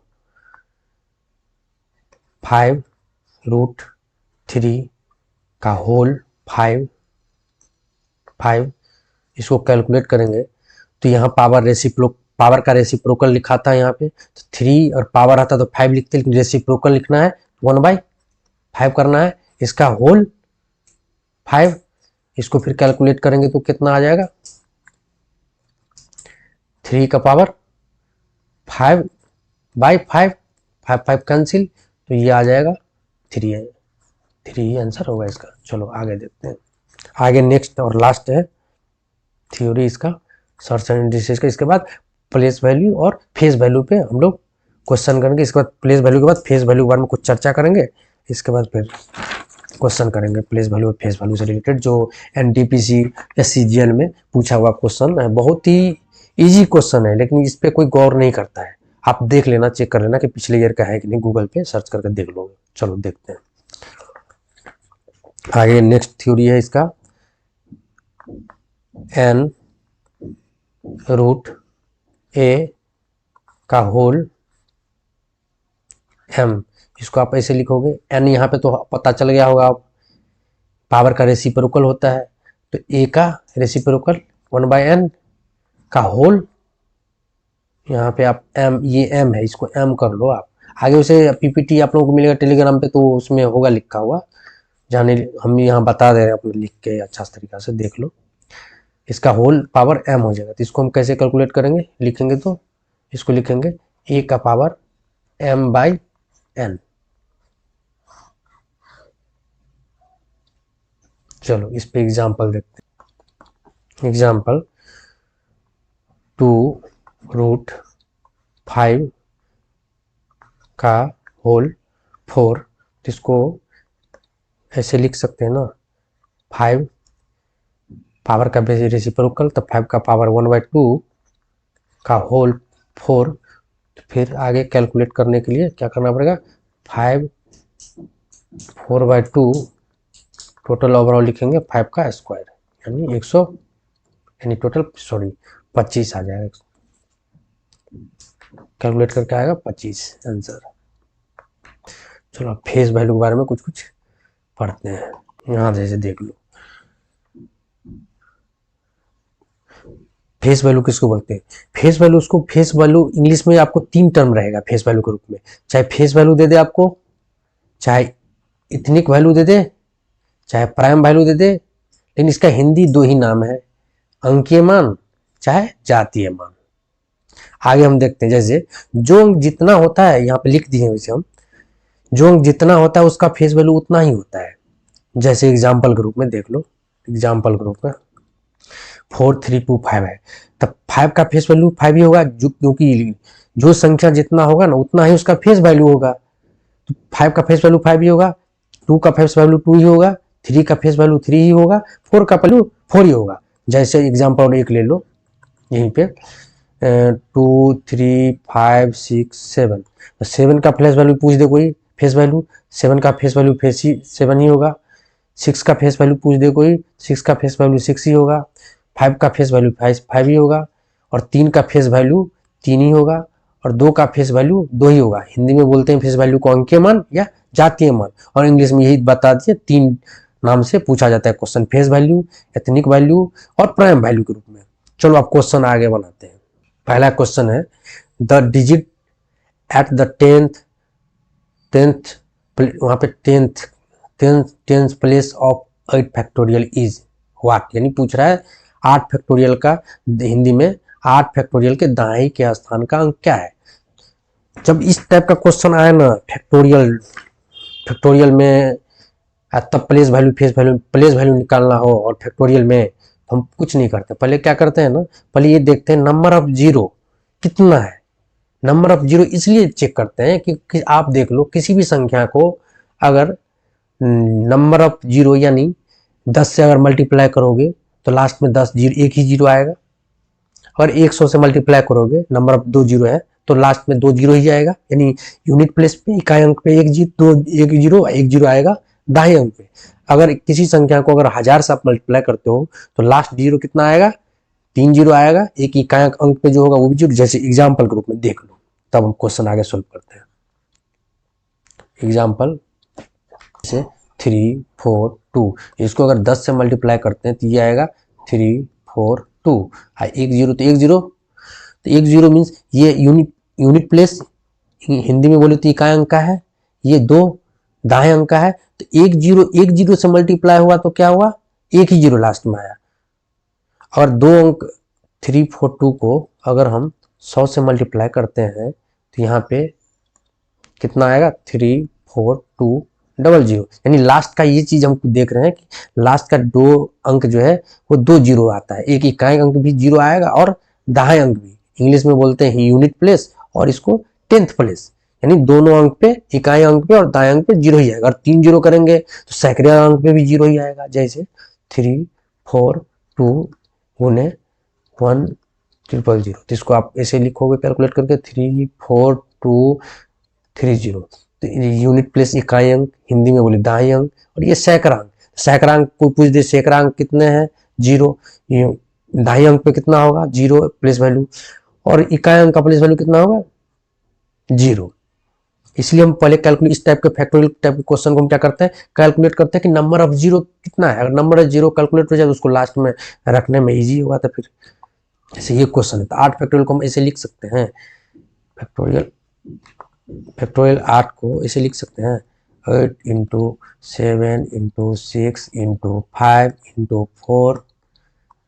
5√3 का होल 5 इसको कैलकुलेट करेंगे तो यहाँ पावर का रेसिप्रोकल लिखा था यहाँ पे, तो 3 और पावर आता तो 5 लिखते, लेकिन रेसिप्रोकल लिखना है 1/5 करना है, इसका होल 5। इसको फिर कैलकुलेट करेंगे तो कितना आ जाएगा, 3 का पावर 5/5, 5 कैंसिल, तो ये आ जाएगा 3 है, 3 आंसर होगा इसका। चलो आगे देखते हैं। आगे नेक्स्ट और लास्ट है थ्योरी इसका, सर्च एंड इंडिसेस का। इसके बाद प्लेस वैल्यू और फेस वैल्यू पे हम लोग क्वेश्चन करेंगे। इसके बाद प्लेस वैल्यू के बाद फेस वैल्यू के बारे में कुछ चर्चा करेंगे। इसके बाद फिर क्वेश्चन करेंगे प्लेस वैल्यू और फेस वैल्यू से रिलेटेड, जो एनटीपीसी या सीजीएल में पूछा हुआ क्वेश्चन है। बहुत ही इजी क्वेश्चन है, लेकिन इस पर कोई गौर नहीं करता है। आप देख लेना, चेक कर लेना कि पिछले ईयर का है कि नहीं, गूगल पे सर्च करके देख लोगे। चलो देखते हैं आगे। नेक्स्ट थ्योरी है इसका n√a का होल m। इसको आप ऐसे लिखोगे, n यहाँ पे तो पता चल गया होगा, आप पावर का रेसिप्रोकल होता है, तो a का रेसिप्रोकल 1/n का होल, यहाँ पे आप m, ये m है, इसको m कर लो आप। आगे उसे पीपीटी आप लोगों को मिलेगा टेलीग्राम पे, तो उसमें होगा लिखा हुआ, जाने हम यहाँ बता दे रहे हैं, आप लिख के अच्छा तरीका से देख लो। इसका होल पावर m हो जाएगा, तो इसको हम कैसे कैलकुलेट करेंगे, लिखेंगे तो इसको लिखेंगे a का पावर m/n। चलो इस पे एग्जाम्पल देखते हैं। एग्जाम्पल 2√5 का होल 4, इसको ऐसे लिख सकते हैं ना, 5 पावर का रेसिप्रोकल, तो 5 का पावर 1/2 का होल 4। तो फिर आगे कैलकुलेट करने के लिए क्या करना पड़ेगा, 5 4/2 टोटल ओवरऑल लिखेंगे 5 का स्क्वायर, यानी 100, यानी टोटल 25 आ जाएगा। कैलकुलेट करके आएगा 25 आंसर। चलो अब फेस वैल्यू के बारे में कुछ कुछ पढ़ते हैं। यहाँ जैसे देख लो, फेस वैल्यू किसको बोलते हैं, फेस वैल्यू, उसको फेस वैल्यू इंग्लिश में आपको 3 टर्म रहेगा फेस वैल्यू के रूप में। चाहे फेस वैल्यू दे दे आपको, चाहे इथनिक वैल्यू दे दे, चाहे प्राइम वैल्यू दे दे, लेकिन इसका हिंदी 2 ही नाम है, अंकीय मान चाहे जातीय मान। आगे हम देखते हैं, जैसे जो अंक जितना होता है, यहाँ पे लिख दिए हैं वैसे हम, जो अंक जितना होता है उसका फेस वैल्यू उतना ही होता है। जैसे एग्जाम्पल के रूप में देख लो, एग्जाम्पल के रूप में 4,325 है, तब 5 का फेस वैल्यू 5 ही होगा, क्योंकि जो संख्या जितना होगा ना उतना ही उसका फेस वैल्यू होगा। तो 5 का फेस वैल्यू 5 ही होगा, 2 का फेस वैल्यू 2 ही होगा, 3 का फेस वैल्यू 3 ही होगा, 4 का वैल्यू 4 ही होगा। जैसे एग्जाम्पल एक ले लो यहीं पे, 2 3 5 6 7, 7 का फेस वैल्यू पूछ दे कोई, फेस वैल्यू 7 का फेस वैल्यू 7 ही होगा। 6 का फेस वैल्यू पूछ दे कोई, 6 का फेस वैल्यू 6 ही होगा। 5 का फेस वैल्यू 5 ही होगा, और 3 का फेस वैल्यू 3 ही होगा, और 2 का फेस वैल्यू 2 ही होगा। हिंदी में बोलते हैं फेस वैल्यू को अंकीय मान या जातीय मान, और इंग्लिश में यही बता दिए, 3 नाम से पूछा जाता है question, face value, ethnic value और प्राइम वैल्यू के रूप में। चलो आप क्वेश्चन आगे बनाते हैं। पहला क्वेश्चन है, the digit at the 10th वहां पे 10th place of 8 factorial is what, यानी पूछ रहा है 8 फैक्टोरियल का, हिंदी में 8 फैक्टोरियल के दाएं के स्थान का अंक क्या है। जब इस टाइप का क्वेश्चन आए ना, फैक्टोरियल में, तब प्लेस वैल्यू निकालना हो और फैक्टोरियल में, हम कुछ नहीं करते। पहले क्या करते हैं ना, पहले ये देखते हैं नंबर ऑफ जीरो कितना है। नंबर ऑफ जीरो इसलिए चेक करते हैं कि आप देख लो, किसी भी संख्या को अगर नंबर ऑफ जीरो यानी 10 से अगर मल्टीप्लाई करोगे तो लास्ट में 10 जीरो, एक ही जीरो आएगा। अगर 100 से मल्टीप्लाई करोगे, नंबर ऑफ 2 जीरो है, तो लास्ट में 2 जीरो ही आएगा, यानी यूनिट प्लेस पे इकाई अंक पे एक जीरो आएगा दाएं अंक पे। अगर किसी संख्या को अगर 1000 से आप मल्टीप्लाई करते हो तो लास्ट जीरो कितना आएगा, 3 जीरो आएगा, एक इकाई अंक पे जो होगा वो भी जीरो, जैसे एग्जाम्पल के रूप में देख लो, तब हम क्वेश्चन आगे सोल्व करते हैं। एग्जाम्पल जैसे 3 4 2, इसको अगर 10 से मल्टीप्लाई करते हैं तो ये आएगा 3 4 2, एक जीरो तो एक जीरो, तो एक जीरो मीन्स ये यूनिट प्लेस हिंदी में बोले तो इकाई अंक का है, ये 2 दाएं अंक का है, तो एक जीरो से मल्टीप्लाई हुआ तो क्या हुआ, एक ही जीरो लास्ट में आया। और दो अंक 3 4 2 को अगर हम 100 से मल्टीप्लाई करते हैं तो यहाँ पे कितना आएगा 3 4 2 0 यानी लास्ट का ये चीज हम देख रहे हैं कि लास्ट का 2 अंक जो है वो 2 जीरो आता है, एक इकाई अंक भी जीरो आएगा और दाएं अंक भी, इंग्लिश में बोलते हैं यूनिट प्लेस और इसको 10th प्लेस, यानी दोनों अंक पे, इकाई अंक पे और दाएं अंक पे जीरो ही आएगा। और 3 जीरो करेंगे तो सैकड़े अंक पे भी जीरो ही आएगा, जैसे 3 4 2 गुने 1 0 0, तो इसको आप ऐसे लिखोगे कैलकुलेट करके 3 4 2 3 0, तो यूनिट प्लेस इकाई अंक, हिंदी में बोले दाएं अंक, और ये सैकड़ांक, सैकड़ांक को पूछ दे सैकड़ांक कितने हैं जीरो, दाएं अंक पे कितना होगा जीरो प्लेस वैल्यू, और इकाई अंक का प्लेस वैल्यू कितना होगा जीरो। इसलिए हम पहले कैलकुलेट, इस टाइप के फैक्टोरियल टाइप के क्वेश्चन को हम क्या करते हैं, कैलकुलेट करते हैं कि नंबर ऑफ जीरो कितना है, अगर नंबर ऑफ जीरो कैलकुलेट हो जाए तो उसको लास्ट में रखने में इजी होगा। तो फिर ऐसे ये क्वेश्चन है, तो 8 फैक्टोरियल को हम ऐसे लिख सकते हैं, फैक्टोरियल 8 को ऐसे लिख सकते हैं 8 into 7 into 6 into 5 into 4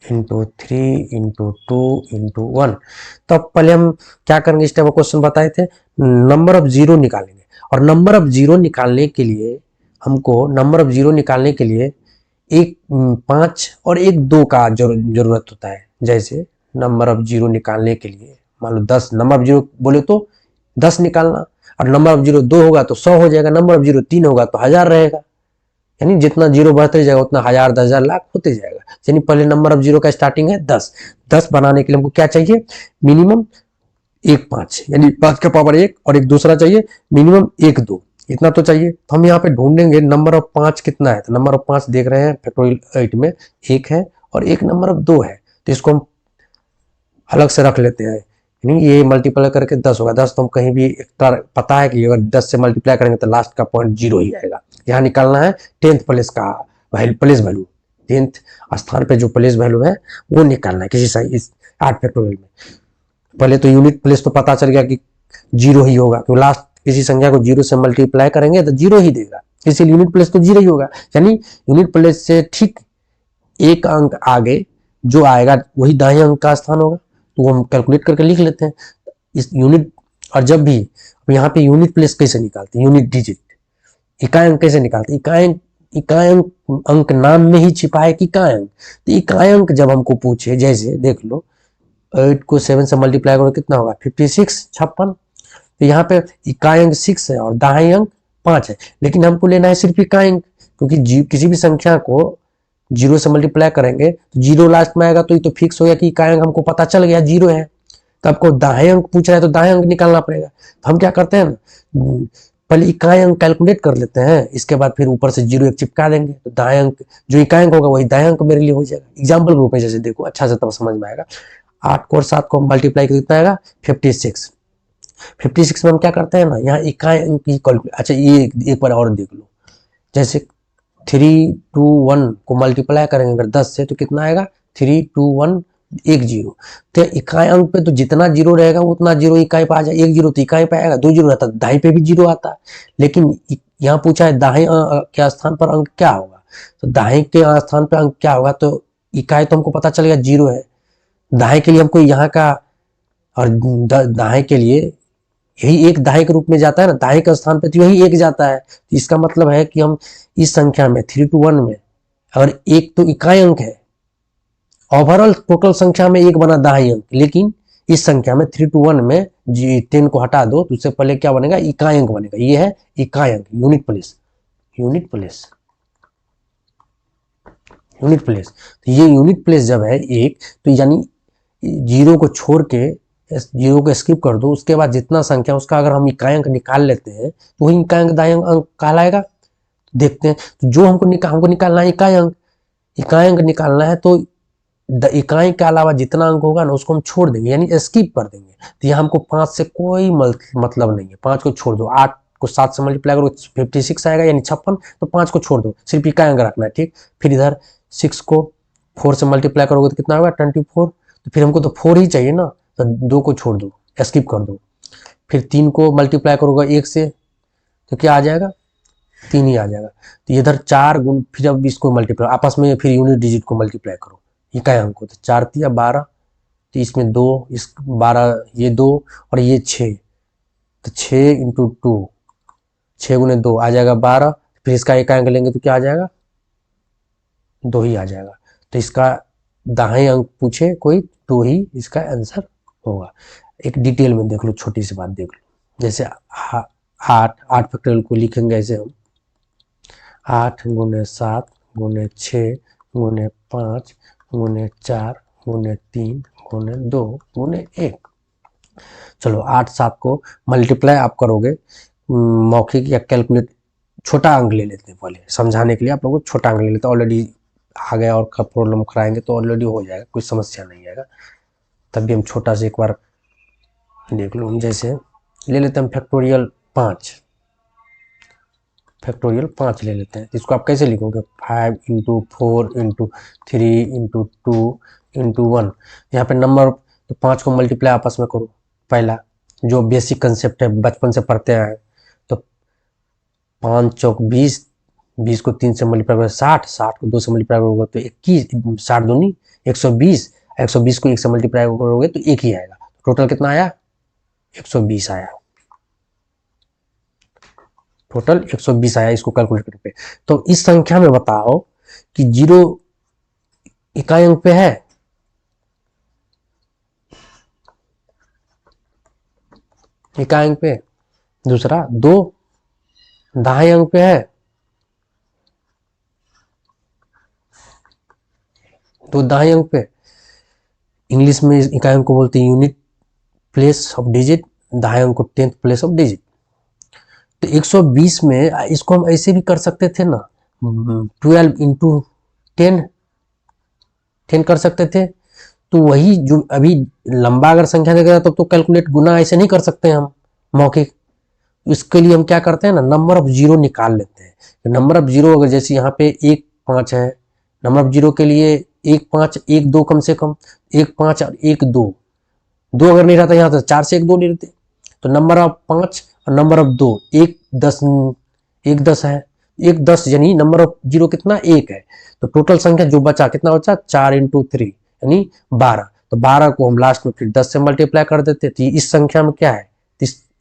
into 3 into 2 into 1। तो अब पहले हम क्या करेंगे, इस टाइप का क्वेश्चन बताए थे, नंबर ऑफ जीरो निकालेंगे, और नंबर ऑफ जीरो निकालने के लिए हमको नंबर ऑफ जीरो निकालने के लिए एक 5 और एक 2 का जरूरत होता है। जैसे नंबर ऑफ जीरो निकालने के लिए मान लो 10, नंबर ऑफ जीरो बोले तो 10 निकालना, और नंबर ऑफ जीरो 2 होगा तो 100 हो जाएगा, नंबर ऑफ जीरो 3 होगा तो 1000 रहेगा, यानी जितना जीरो बढ़ते जाएगा उतना 1000 10,000 लाख होते जाएगा। यानी पहले नंबर ऑफ जीरो का स्टार्टिंग है 10 बनाने के लिए हमको क्या चाहिए, मिनिमम 1 5, यानी 5 का पावर 1, और एक दूसरा चाहिए मिनिमम 1 2, इतना तो चाहिए। तो हम यहाँ पे ढूंढेंगे नंबर ऑफ 5 कितना है, तो नंबर ऑफ 5 देख रहे हैं फैक्टोरियल 8 में 1 है और एक नंबर ऑफ 2 है, तो इसको हम अलग से रख लेते हैं, यानी ये मल्टीप्लाई करके 10 होगा। 10 तो हम कहीं भी पता है कि अगर 10 से मल्टीप्लाई करेंगे तो लास्ट का पॉइंट जीरो ही आएगा। यहाँ निकालना है 10th प्लेस का प्लेस वैल्यू, 10th स्थान पे जो प्लेस वैल्यू है वो निकालना है किसी इस 8 फैक्टोरियल में। पहले तो यूनिट प्लेस तो पता चल गया कि जीरो ही होगा, तो लास्ट किसी संख्या को जीरो से मल्टीप्लाई करेंगे तो जीरो ही देगा, इसलिए यूनिट प्लेस तो जीरो ही होगा, यानी यूनिट प्लेस से ठीक एक अंक आगे जो आएगा वही दाएं अंक का स्थान होगा। तो वो हम कैलकुलेट करके लिख लेते हैं इस यूनिट। और जब भी यहाँ पे यूनिट प्लेस कैसे निकालते हैं, यूनिट डिजिट, इकाई अंक कैसे निकालते हैं, इकाई अंक नाम में ही छिपा है कि इकाई अंक। तो इकाई अंक जब हमको पूछे, जैसे देख लो 8 को 7 से मल्टीप्लाई करो कितना होगा 56 56, तो यहाँ पे इकाई अंक 6 है और दाएं अंक 5 है, लेकिन हमको लेना है सिर्फ इकाई अंक, क्योंकि किसी भी संख्या को जीरो से मल्टीप्लाई करेंगे तो जीरो लास्ट में आएगा, तो ये तो फिक्स हो गया कि इकाई अंक हमको पता चल गया जीरो है। तो आपको दाएं अंक पूछ रहा है तो दाएं अंक निकालना पड़ेगा। तो हम क्या करते हैं, पहले इकाई अंक कैलकुलेट कर लेते हैं, इसके बाद फिर ऊपर से जीरो एक चिपका देंगे, तो दाएं अंक जो इकाई अंक होगा वही दाएं अंक मेरे लिए हो जाएगा। एग्जाम्पल ग्रुप में जैसे देखो अच्छा से तब समझ में आएगा। 8 को और 7 को मल्टीप्लाई कितना आएगा 56 में हम क्या करते हैं ना, यहाँ इकाई अंक की कैलकुलेट। अच्छा ये एक बार और देख लो, जैसे 3 2 1 को मल्टीप्लाई करेंगे अगर 10 से तो कितना आएगा 3 2 1 1 0, तो इकाई अंक पे तो जितना जीरो रहेगा उतना जीरो इकाई पे आ जाए, 1 जीरो तो इकाई पे आएगा, 2 जीरो रहता है दाएं पे भी जीरो आता है। लेकिन यहाँ पूछा है दाएं के स्थान पर अंक क्या होगा, तो दाएं के स्थान पर अंक क्या होगा, तो इकाई तो हमको पता चल गया जीरो है, दाएं के लिए हमको यहाँ का, और दाएं के लिए यही एक दाएं के रूप में जाता है ना, दाएं के स्थान पे तो यही एक जाता है। तो इसका मतलब है कि हम इस संख्या में 3 to 1 में अगर एक तो इकाई अंक है, ओवरऑल टोटल संख्या में एक बना दाएं अंक, लेकिन इस संख्या में 3 to 1 में 10 को हटा दो तो उससे पहले क्या बनेगा इकाई अंक बनेगा, ये है इकाई अंक, यूनिट प्लेस। तो ये यूनिट प्लेस जब है एक, तो यानी जीरो को छोड़ के जीरो को स्किप कर दो, उसके बाद जितना संख्या उसका अगर हम इकाई अंक निकाल लेते हैं तो वही इकाई अंक दाएं अंक कहलाएगा। देखते हैं, तो जो हमको निकालना है इकाई अंक निकालना है, तो इकाई के अलावा जितना अंक होगा ना उसको हम छोड़ देंगे, यानी स्किप कर देंगे। तो यहाँ हमको 5 से कोई मतलब नहीं है, 5 को छोड़ दो। 8 को 7 से मल्टीप्लाई करो 56 आएगा यानी 56, तो 5 को छोड़ दो, सिर्फ इकाई अंक रखना है, ठीक। फिर इधर 6 को 4 से मल्टीप्लाई करोगे तो कितना होगा 24, तो फिर हमको तो 4 ही चाहिए ना, तो 2 को छोड़ दो, स्किप कर दो। फिर 3 को मल्टीप्लाई करोगे 1 से तो क्या आ जाएगा 3 ही आ जाएगा। तो इधर 4 गुण, फिर अब इसको मल्टीप्लाई आपस में, फिर यूनिट डिजिट को मल्टीप्लाई करो इकाई अंक को, तो 4 तिया 12, तो इसमें 2, इस 12 ये 2 और ये 6, तो 6 इंटू 2, 6 गुने 2 आ जाएगा 12, फिर इसका इकाई अंक लेंगे तो क्या आ जाएगा 2 ही आ जाएगा। तो इसका दाएं अंक पूछे कोई 2 ही इसका आंसर होगा। एक डिटेल में देख लो, छोटी सी बात देख लो, जैसे 8 फैक्टोरियल को लिखेंगे ऐसे हम 8 गुने 7 गुने 6 गुने 5 गुने 4 गुने 3 गुने 2 गुने 1। चलो 8 7 को मल्टीप्लाई आप करोगे मौखिक या कैलकुलेट, छोटा अंक ले लेते हैं पहले समझाने के लिए, आप लोगों को छोटा अंक ले लेते हैं, ऑलरेडी आ गया और प्रॉब्लम कराएंगे तो ऑलरेडी हो जाएगा, कोई समस्या नहीं आएगा। तब भी हम छोटा से एक बार देख लो, हम जैसे ले लेते हैं फैक्टोरियल 5 ले लेते हैं। इसको आप कैसे लिखोगे 5 इंटू 4 इंटू 3 इंटू 2 इंटू 1। यहाँ पे नंबर तो 5 को मल्टीप्लाई आपस में करो, पहला जो बेसिक कंसेप्ट है बचपन से पढ़ते आए। तो 5 चौक 20, 20 को 3 से मल्टीप्लाई करोगे 60, 60 को 2 से मल्टीप्लाई करोगे तो 21, 60 दूनी 120, 120 को 1 से मल्टीप्लाई करोगे तो 1 ही आएगा। टोटल कितना आया 120 आया, टोटल 120 आया इसको कैलकुलेटर पे। तो इस संख्या में बताओ कि 0 इकाई अंक पे है, इकाई अंक पे, दूसरा 2 दाएं अंक पे है, 2 दाएं अंक पे। इंग्लिश में इकाई अंक को बोलते हैं यूनिट प्लेस ऑफ डिजिट, दाएं अंक को 10th प्लेस ऑफ डिजिट। तो 120 में इसको हम ऐसे भी कर सकते थे ना, 12 इंटू 10 कर सकते थे। तो वही जो अभी लंबा अगर संख्या देगा तब तो कैलकुलेट गुना ऐसे नहीं कर सकते हम मौखिक। इसके लिए हम क्या करते हैं ना, नंबर ऑफ जीरो निकाल लेते हैं। नंबर ऑफ जीरो अगर जैसे यहाँ पे 1 5 है, नंबर ऑफ जीरो के लिए 1 5 1 2 कम से कम, 1 5 और 1 2, 2 अगर नहीं रहता यहाँ तो 4 से 1 2 नहीं रहते। तो नंबर ऑफ 5 और नंबर ऑफ 2 1 10 1 10 है, 1 10 यानी नंबर ऑफ जीरो कितना 1 है। तो टोटल संख्या जो बचा कितना बचा 4 इंटू 3 यानी 12। तो 12 को हम लास्ट में फिर 10 से मल्टीप्लाई कर देते। तो इस संख्या में क्या है,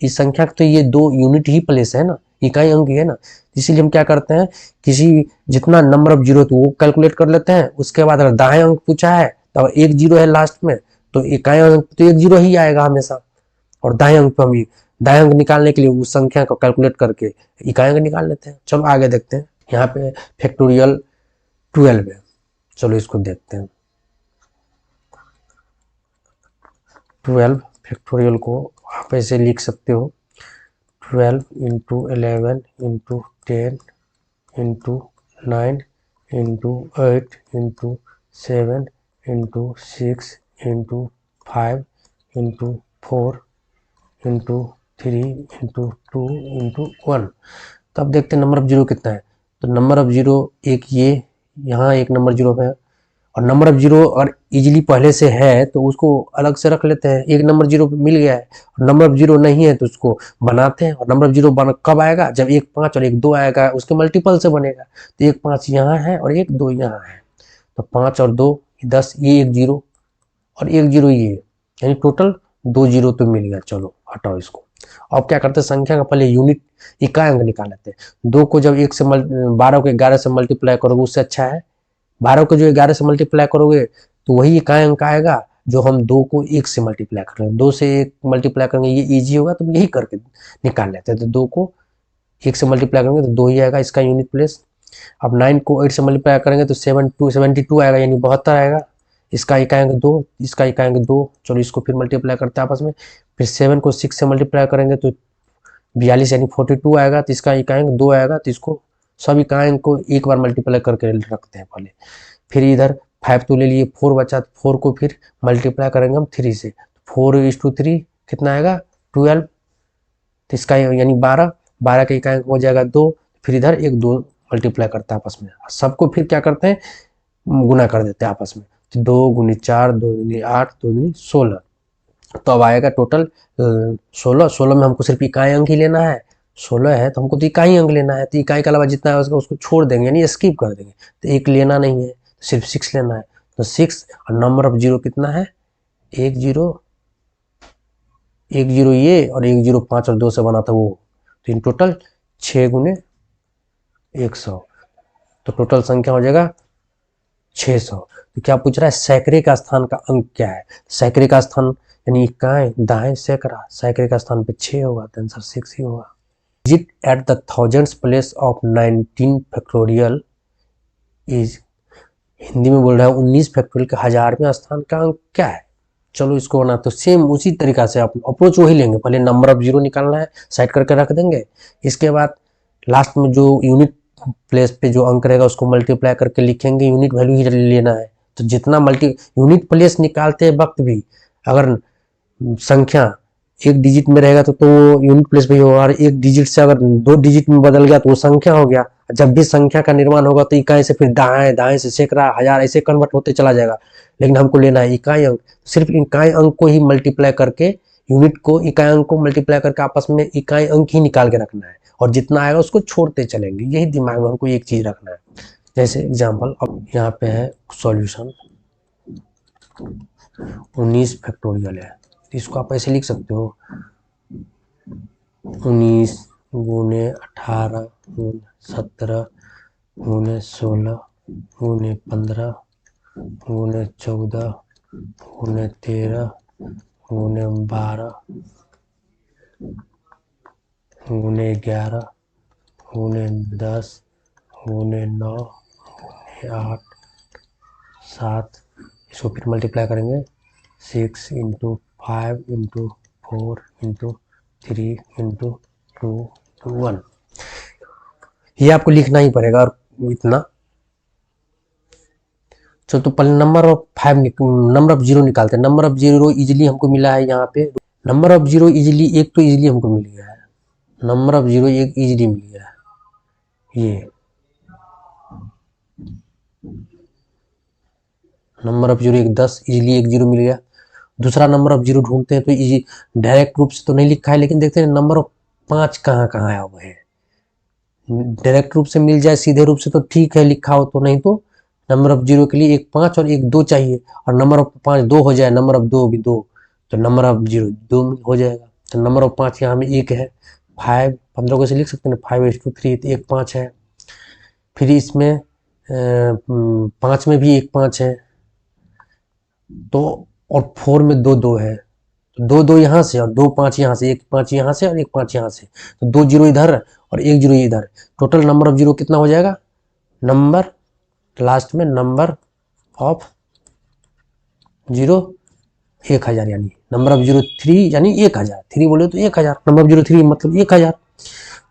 इस संख्या तो ये 2 यूनिट ही प्लेस है ना, इकाई अंक है ना। इसीलिए हम क्या करते हैं, किसी जितना नंबर ऑफ जीरो तो वो कैलकुलेट कर लेते हैं। उसके बाद अगर दाएं अंक पूछा है तो 1 जीरो है लास्ट में, तो इकाई अंक तो 1 जीरो ही आएगा हमेशा। और दाएं अंक पे हम दाएं अंक निकालने के लिए उस संख्या को कैलकुलेट करके इकाई अंक निकाल लेते हैं। चलो आगे देखते हैं। यहाँ पे फैक्टोरियल 12 है, चलो इसको देखते हैं। 12 फैक्टोरियल को आप ऐसे लिख सकते हो 12 into 11 into 10 into 9 into 8 into 7 into 6 into 5 into 4 into 3 into 2 into 1। तो अब देखते हैं नंबर ऑफ जीरो कितना है। तो नंबर ऑफ जीरो एक ये यहाँ एक नंबर जीरो है, और नंबर ऑफ जीरो अगर इजीली पहले से है तो उसको अलग से रख लेते हैं। एक नंबर जीरो मिल गया है और नंबर ऑफ जीरो नहीं है तो उसको बनाते हैं। और नंबर ऑफ जीरो कब आएगा, जब 1 5 और 1 2 आएगा, उसके मल्टीपल से बनेगा। तो 1 5 यहाँ है और 1 2 यहाँ है, तो 5 और 2 10, ये 1 जीरो और 1 जीरो ये, यानी टोटल 2 जीरो तो मिल गया। चलो हटाओ इसको। अब क्या करते हैं, संख्या का पहले यूनिट इकाई अंक निकाल लेते हैं। 2 को जब 1 से 12 को 11 से मल्टीप्लाई करोगे उससे अच्छा है 12 को जो 11 से मल्टीप्लाई करोगे तो वही इकाई अंक आएगा जो हम 2 को 1 से मल्टीप्लाई करेंगे। 2 से 1 मल्टीप्लाई करेंगे ये इजी होगा, तो यही करके निकाल लेते हैं। तो 2 को 1 से मल्टीप्लाई करेंगे तो 2 ही आएगा इसका यूनिट प्लेस। अब 9 को 8 से मल्टीप्लाई करेंगे तो 72 आएगा, यानी 72 आएगा। इसका इकाई अंक 2, इसका इकाई अंक 2। चलो इसको फिर मल्टीप्लाई करते हैं आपस में। फिर 7 को 6 से मल्टीप्लाई करेंगे तो 42 यानी 42 आएगा। तो इसका इकाई अंक 2 आएगा। तो इसको सब इकाई अंक को एक बार मल्टीप्लाई करके रखते हैं पहले। फिर इधर 5 तो ले लिए, 4 बचा, तो 4 को फिर मल्टीप्लाई करेंगे हम 3 से, 4:3 कितना आएगा 12, तो इसका यानी 12, 12 का इकाई हो जाएगा 2, फिर इधर एक 2 मल्टीप्लाई करता है आपस में, सबको फिर क्या करते हैं गुना कर देते हैं आपस में, तो 2 गुनी 4, 2 गुनी 8, 2 गुनी 16, तो अब आएगा टोटल 16, 16 में हमको सिर्फ इकाई अंक ही लेना है, 16 है तो हमको तो इकाई अंक लेना है, तो इकाई के अलावा जितना है उसको छोड़ देंगे यानी स्किप कर देंगे, तो एक लेना नहीं है, तो सिर्फ 6 लेना है, तो 6 और नंबर ऑफ जीरो कितना है 1 0, 1 0 ये और 1 0 5 और 2 से बना था वो, तो इन टोटल 6 गुने 100, तो टोटल संख्या हो जाएगा 600। तो क्या पूछ रहा है सैकड़े का स्थान का अंक क्या है, सैकड़े का स्थान यानी इकाई दाएं सैकड़ा, सैकड़े का स्थान पे 6 होगा, तो आंसर 6 ही होगा। Digit at the thousands place of 19 factorial is, Hindi में बोल रहा है 19 फैक्टोरियल के 1000वें स्थान का अंक क्या है। चलो इसको बना, तो सेम उसी तरीका से आप अप्रोच वही लेंगे, पहले नंबर ऑफ जीरो निकालना है, साइड करके रख देंगे, इसके बाद लास्ट में जो यूनिट प्लेस पे जो अंक रहेगा उसको मल्टीप्लाई करके लिखेंगे, यूनिट वैल्यू ही लेना है, तो जितना यूनिट प्लेस निकालते वक्त भी अगर संख्या एक डिजिट में रहेगा तो वो यूनिट प्लेस पे होगा, और एक डिजिट से अगर 2 डिजिट में बदल गया तो वो संख्या हो गया, जब भी संख्या का निर्माण होगा तो इकाई से फिर दाएं, दाएं से सैकड़ा, हजार ऐसे कन्वर्ट होते चला जाएगा, लेकिन हमको लेना है इकाई अंक, सिर्फ इकाई अंक को ही मल्टीप्लाई करके, यूनिट को इकाई अंक को मल्टीप्लाई करके आपस में इकाई अंक ही निकाल के रखना है, और जितना आएगा उसको छोड़ते चलेंगे, यही दिमाग में हमको एक चीज रखना है। जैसे एग्जाम्पल अब यहाँ पे है सॉल्यूशन 19 फैक्टोरियल है, तो इसको आप ऐसे लिख सकते हो 19 गुने 18 गुने 17 गुने 16 गुने 15 गुने 14 गुने 13 गुने 12 गुने 11 गुने 10 गुने 9 गुने 8 7, इसको फिर मल्टीप्लाई करेंगे 6 इंटू 5 इंटू 4 इंटू 3 इंटू 2 1, ये आपको लिखना ही पड़ेगा, और इतना। चलो तो पहले नंबर ऑफ जीरो निकालते हैं, नंबर ऑफ जीरो इजिली हमको मिला है यहाँ पे, नंबर ऑफ जीरो इजिली एक तो इजिली हमको मिल गया है, नंबर ऑफ जीरो एक इजिली मिल गया है, ये नंबर ऑफ जीरो एक 10 इजिली एक जीरो मिल गया। दूसरा नंबर ऑफ जीरो ढूंढते हैं तो इजी डायरेक्ट रूप से तो नहीं लिखा है, लेकिन देखते हैं नंबर ऑफ 5 कहाँ कहाँ आया हुआ है, डायरेक्ट रूप से मिल जाए सीधे रूप से तो ठीक है लिखा हो, तो नहीं तो नंबर ऑफ जीरो के लिए एक 5 और एक 2 चाहिए, और नंबर ऑफ 5 2 हो जाए, नंबर ऑफ 2 भी 2, तो नंबर ऑफ जीरो 2 हो जाएगा, तो नंबर ऑफ 5 यहाँ में एक है, 5 15 को ऐसे लिख सकते हैं 5:3, तो एक 5 है, फिर इसमें 5 में भी एक 5 है, तो और 4 में 2 2 है, तो 2 2 यहाँ से और 2 5 यहाँ से, एक 5 यहाँ से और एक 5 यहाँ से, तो 2 जीरो इधर और एक जीरो इधर, टोटल नंबर ऑफ जीरो कितना हो जाएगा, नंबर लास्ट में नंबर ऑफ जीरो 1000, यानी नंबर ऑफ जीरो 3 यानी 1000, 3 बोले तो 1000, नंबर ऑफ जीरो 3 मतलब 1000।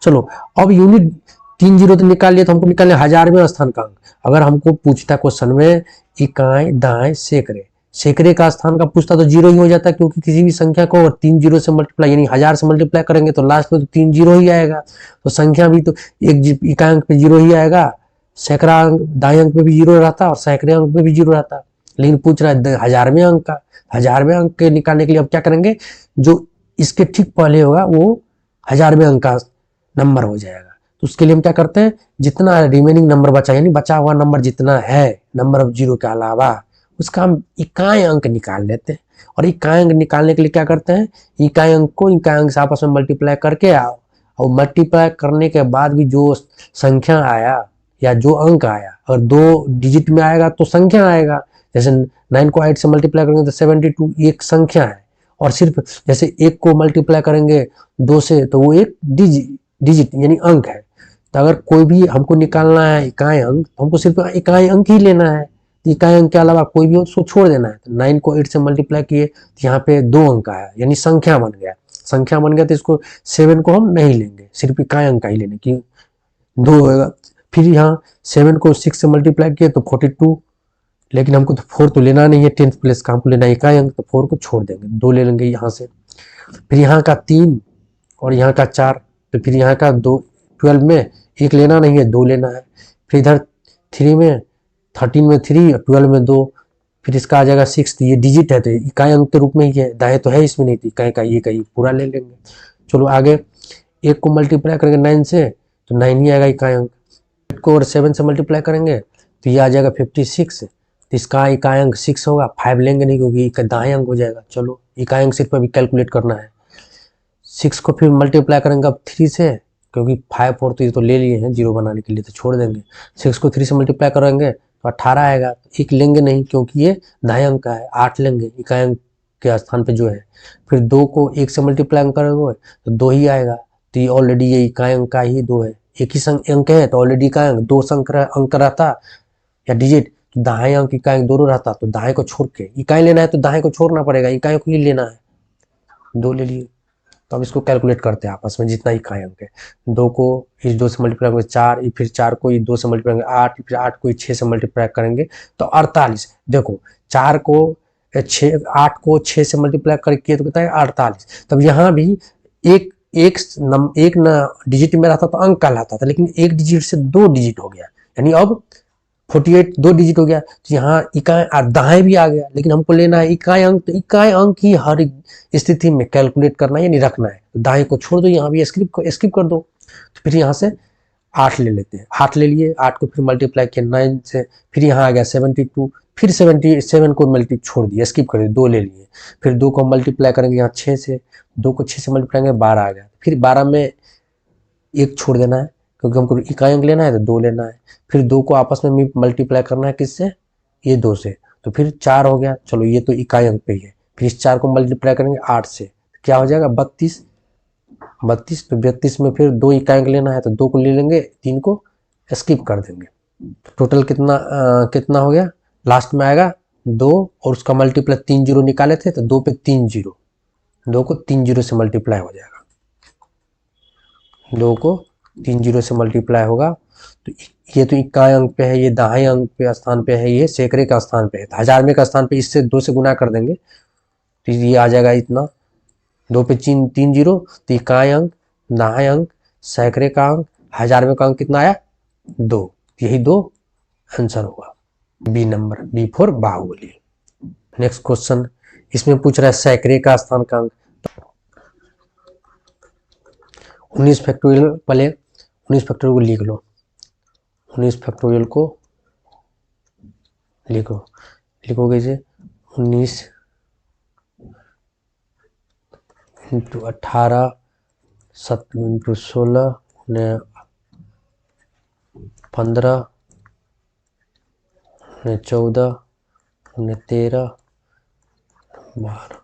चलो अब यूनिट 3 जीरो तो निकाल लिया, तो हमको निकालने 1000वें स्थान का अंक, अगर हमको पूछता क्वेश्चन में इकाई दाएं सैकड़े, सैकड़े का स्थान का पूछता तो जीरो ही हो जाता, क्योंकि किसी भी संख्या को अगर 3 जीरो से मल्टीप्लाई यानी 1000 से मल्टीप्लाई करेंगे तो लास्ट में तो 3 जीरो ही आएगा, तो संख्या भी तो एक इकाई अंक पे जीरो ही आएगा, सैकड़ा अंक दाएं अंक पे भी जीरो रहता और सैकड़े अंक पे भी जीरो रहता, लेकिन पूछ रहा है 1000वें अंक का, 1000वें अंक के निकालने के लिए अब क्या करेंगे, जो इसके ठीक पहले होगा वो 1000वें अंक का नंबर हो जाएगा, तो उसके लिए हम क्या करते हैं, जितना रिमेनिंग नंबर बचा यानी बचा हुआ नंबर जितना है नंबर ऑफ जीरो के अलावा, उसका हम इकाई अंक निकाल लेते हैं, और इकाई अंक निकालने के लिए क्या करते हैं, इकाई अंक को इकाई अंक से आपस में मल्टीप्लाई करके और मल्टीप्लाई करने के बाद भी जो संख्या आया या जो अंक आया, अगर 2 डिजिट में आएगा तो संख्या आएगा, जैसे 9 को 8 से मल्टीप्लाई करेंगे तो 72 एक संख्या है, और सिर्फ जैसे 1 को मल्टीप्लाई करेंगे 2 से तो वो एक डिजिट यानी अंक है, तो अगर कोई भी हमको निकालना है इकाई अंक तो हमको सिर्फ इकाई अंक ही लेना है, इकाई अंक के अलावा कोई भी उसको छोड़ देना है, तो 9 को 8 से मल्टीप्लाई किए तो यहाँ पे 2 अंक आया यानी संख्या बन गया, संख्या बन गया, तो इसको 7 को हम नहीं लेंगे, सिर्फ इकाई अंक का ही लेंगे कि 2 होगा, फिर यहाँ 7 को 6 से मल्टीप्लाई किए तो 42, लेकिन हमको तो 4 तो लेना नहीं है, 10th प्लेस का हमको लेना है इकाई अंक, तो 4 को छोड़ देंगे, 2 ले लेंगे यहाँ से। फिर यहाँ का 3 और यहाँ का 4, तो फिर यहाँ का 2, 12 में 1 लेना नहीं है, 2 लेना है। फिर इधर 3 में 13 में 3 और 12 में 2, फिर इसका आ जाएगा 6। ये डिजिट है तो इकाई अंक के रूप में ही है, दाएं तो है इसमें नहीं, तो इकाई का ये का ये पूरा ले लेंगे। चलो आगे, 1 को मल्टीप्लाई करेंगे 9 से तो 9 ही आएगा इकाई अंक। 8 को और 7 से मल्टीप्लाई करेंगे तो ये आ जाएगा 56, तो इसका इकाई अंक 6 होगा। 5 लेंगे नहीं क्योंकि दाएं अंक हो जाएगा। चलो इकाई अंक सिर्फ अभी कैलकुलेट करना है। 6 को फिर मल्टीप्लाई करेंगे अब 3 से, क्योंकि 5 और तो ये तो ले लिए हैं जीरो बनाने के लिए, तो छोड़ देंगे। 6 को 3 से मल्टीप्लाई करेंगे तो 18 आएगा। 1 लेंगे नहीं क्योंकि ये दाएं अंक का है, 8 लेंगे इकाई अंक के स्थान पे जो है। फिर 2 को 1 से मल्टीप्लाई करोगे तो 2 ही आएगा, तो ये ऑलरेडी ये इकाई अंक का ही 2 है। एक ही अंक है तो ऑलरेडी इकाई अंक 2 अंक रहता या डिजिट, तो दाएं अंक इकाई दोनों रहता, तो दाएं को छोड़ के इकाई लेना है तो दाएं को छोड़ना पड़ेगा, इकाई को ही लेना है। 2 ले लिए। तो अब इसको कैलकुलेट करते हैं आपस में जितना इकाई अंक है। 2 को इस 2 से मल्टीप्लाई करेंगे 4, फिर 4 को इस 2 से मल्टीप्लाई करेंगे 8, फिर 8 को इस 6 से मल्टीप्लाई करेंगे तो 48। देखो 4 को 6, 8 को 6 से मल्टीप्लाई करके तो कहता है 48। तब यहाँ भी एक डिजिट में रहता तो अंक कहलाता था, लेकिन एक डिजिट से 2 डिजिट हो गया, यानी अब 48 2 डिजिट हो गया। तो यहाँ इकाई दाएं भी आ गया, लेकिन हमको लेना है इकाई अंक, तो इकाई अंक ही हर स्थिति में कैलकुलेट करना है यानी रखना है। तो दाएं को छोड़ दो, यहाँ भी स्किप कर दो। तो फिर यहाँ से 8 ले लेते हैं, 8 ले लिए, 8 को फिर मल्टीप्लाई किया 9 से, फिर यहाँ आ गया 72, फिर 77 को छोड़ दिया, स्किप कर दिया, 2 ले लिए। फिर 2 को मल्टीप्लाई करेंगे यहाँ 6 से, 2 को 6 से मल्टीप्लाई करेंगे 12 आ गया। फिर 12 में 1 छोड़ देना है क्योंकि हमको इकाई अंक लेना है तो 2 लेना है। फिर 2 को आपस में मल्टीप्लाई करना है किससे, ये 2 से, तो फिर 4 हो गया। चलो ये तो इकाई अंक पे ही है। फिर इस 4 को मल्टीप्लाई करेंगे 8 से, क्या हो जाएगा 32। तो 32 में फिर 2 इकाई अंक लेना है तो 2 को ले लेंगे, 3 को स्किप कर देंगे। टोटल कितना हो गया, लास्ट में आएगा 2 और उसका मल्टीप्लाई 3 जीरो निकाले थे तो 2 पे 3 जीरो, 2 को 3 जीरो से मल्टीप्लाई हो जाएगा, 2 को 3 जीरो से मल्टीप्लाई होगा। तो ये तो इकाई अंक पे है, ये दाएं अंक पे स्थान पे है, ये सैकड़े का स्थान पे है, तो हजार में का स्थान पे इससे 2 से गुना कर देंगे तो ये आ जाएगा इतना, 2 पे 3 जीरो, तो इकाई अंक, दाएं अंक, सैकड़े का अंक, हजार में का अंक कितना आया 2, यही 2 आंसर होगा। B number, B for Baahubali. Next question, इसमें पूछ रहा है सैकड़े का स्थान का अंक। 19 फैक्टोरियल, पहले 19 फैक्टोरियल को लिख लो, 19 फैक्टोरियल को लिखोगे जे 19 इंटू 18, 7 इंटू 16, 15, 14, 13, 12।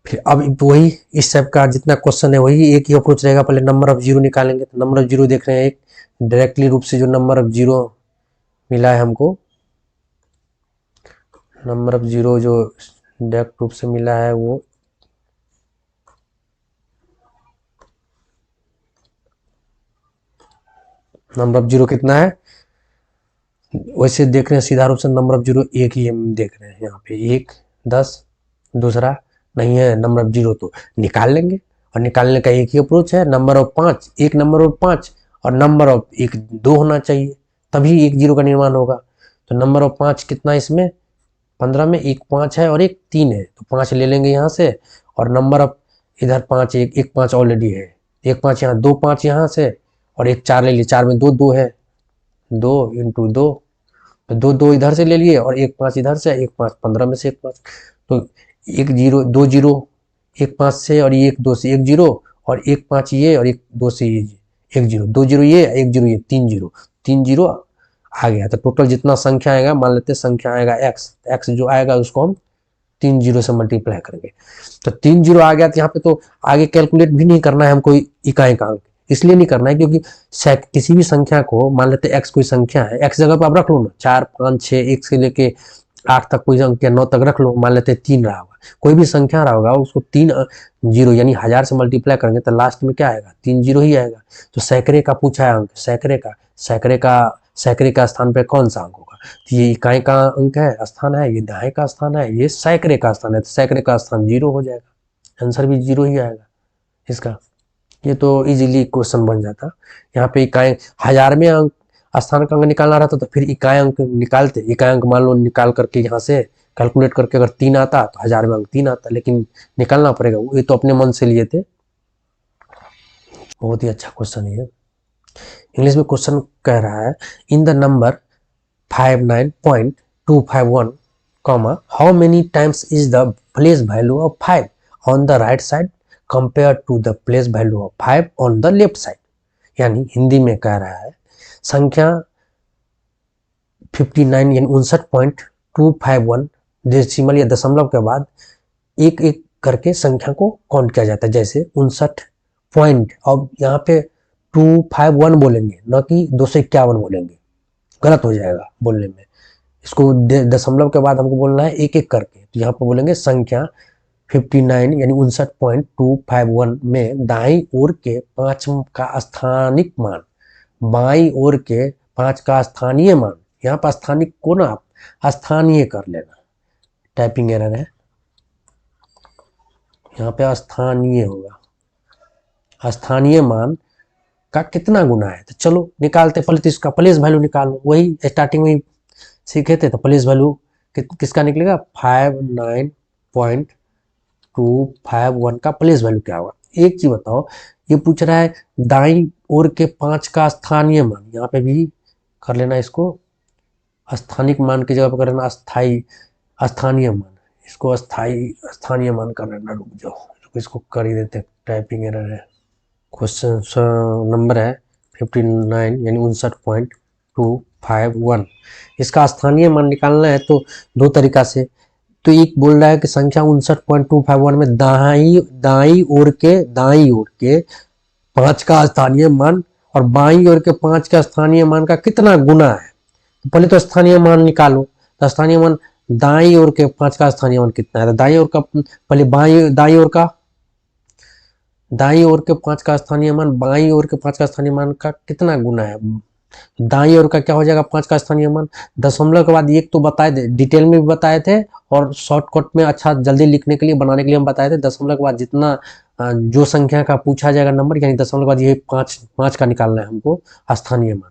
फिर अब वही इस टाइप का जितना क्वेश्चन है वही एक ही अप्रोच रहेगा। पहले नंबर ऑफ जीरो निकालेंगे, तो नंबर ऑफ जीरो देख रहे हैं, एक डायरेक्टली रूप से जो नंबर ऑफ जीरो मिला है हमको, नंबर ऑफ जीरो जो डायरेक्ट रूप से मिला है वो नंबर ऑफ जीरो कितना है, वैसे देख रहे हैं सीधा रूप से नंबर ऑफ जीरो एक ही हम देख रहे हैं यहाँ पे, 1 10, दूसरा नहीं है नंबर ऑफ जीरो, तो निकाल लेंगे। और निकालने का एक ही अप्रोच है, नंबर ऑफ 5, एक नंबर ऑफ 5 और नंबर ऑफ 1 2 होना चाहिए, तभी एक जीरो का निर्माण होगा। तो नंबर ऑफ 5 कितना, इसमें 15 में 1 5 है और 1 3 है, तो 5 ले लेंगे यहाँ से। और नंबर ऑफ इधर 5, 1 5 ऑलरेडी है, 1 5 यहाँ, 2 5 यहाँ से और 1 4 ले लिए, 4 में 2 2 है, 2 इंटू 2, तो 2 2 इधर से ले लिए और 1 5 इधर से, 1 5 15 में से 1 5, तो 1 0 2 0, 1 5 से और 1 2 से 1 0 और 1 5 ये और 1 2 से ये 1 0, 2 0 ये 1 0 ये 3 0, 3 0 आ गया। तो टोटल जितना संख्या आएगा, मान लेते हैं संख्या आएगा x जो आएगा उसको हम 3 जीरो से मल्टीप्लाई करेंगे, तो 3 जीरो आ गया। तो यहाँ पे तो आगे कैलकुलेट भी नहीं करना है हमको इकाई का अंक, इसलिए नहीं करना है क्योंकि किसी भी संख्या को मान लेते x कोई संख्या है, x जगह पर आप रख लो ना, 4 5 6 1 से लेके 8 तक कोई अंक या 9 तक रख लो, मान लेते 3 रहा होगा, कोई भी संख्या रहा होगा उसको 3 जीरो यानी 1000 से मल्टीप्लाई करेंगे तो लास्ट में क्या आएगा, 3 जीरो ही आएगा। तो सैकड़े का पूछा है अंक, सैकड़े का स्थान पे कौन सा अंक होगा, तो ये इकाई का अंक है, स्थान है, ये दहाई का स्थान है, ये सैकड़े का स्थान है, तो सैकड़े का स्थान 0 हो जाएगा, आंसर भी 0 ही आएगा इसका। ये तो इजीली क्वेश्चन बन जाता। यहाँ पे इकाई 1000 में अंक स्थान का अंक निकालना रहता तो फिर इकाई अंक निकालते, इकाई अंक मान लो निकाल करके यहाँ से कैलकुलेट करके अगर 3 आता तो 1000 में अंक 3 आता, लेकिन निकालना पड़ेगा, ये तो अपने मन से लिए थे। बहुत ही अच्छा क्वेश्चन है। इंग्लिश में क्वेश्चन कह रहा है in the number 59.251 comma how many times is the place value of 5 on the right side compared to the place value of 5 on the left side। यानी हिंदी में कह रहा है संख्या 59 यानी 59.251 डेसिमल या दशमलव के बाद एक एक करके संख्या को काउंट किया जाता है, जैसे 59 पॉइंट, अब यहाँ पे 251 बोलेंगे न कि 251 बोलेंगे, गलत हो जाएगा बोलने में, इसको दशमलव के बाद हमको बोलना है एक एक करके, तो यहाँ पर बोलेंगे संख्या 59 यानी 59.251 में दाईं ओर के 5 का स्थानिक मान, बाईं ओर के 5 का स्थानीय मान, यहाँ पर स्थानिक को ना आप स्थानीय कर लेना, टाइपिंग एरर है, यहाँ पे स्थानीय होगा, स्थानीय मान का कितना गुना है, तो चलो निकालते, पहले तो इसका प्लेस वैल्यू निकालो, वही स्टार्टिंग में सीखे थे, तो प्लेस वैल्यू किसका निकलेगा 59.251 का प्लेस वैल्यू क्या होगा। एक चीज बताओ, ये पूछ रहा है दाईं ओर के 5 का स्थानीय मान, यहाँ पे भी कर लेना, इसको स्थानिक मान की जगह पर करना स्थाई स्थानीय मान, इसको स्थानीय मान कर लेना, रुक जाओ इसको कर ही देते, टाइपिंग एरर है। क्वेश्चन नंबर है 59 यानी 59.251, इसका स्थानीय मान निकालना है तो दो तरीका से, तो एक बोल रहा है कि संख्या 59.251 में दाईं ओर के 5 का स्थानीय मान और बाईं ओर के 5 का स्थानीय मान का कितना गुना है, तो पहले तो स्थानीय मान निकालो, तो स्थानीय मान दाईं ओर के 5 का स्थानीय मान कितना है, तो दाईं ओर का पहले दाईं ओर के 5 का स्थानीय मान बाईं ओर के 5 का स्थानीय मान का कितना गुना है, दाईं ओर का क्या हो जाएगा 5 का स्थानीय मान, दशमलव के बाद एक तो बताए थे, डिटेल में भी बताए थे और शॉर्टकट में अच्छा जल्दी लिखने के लिए बनाने के लिए हम बताए थे, दशमलव के बाद जितना जो संख्या का पूछा जाएगा नंबर यानी दशमलव के बाद ये 5 का निकालना है हमको स्थानीय मान,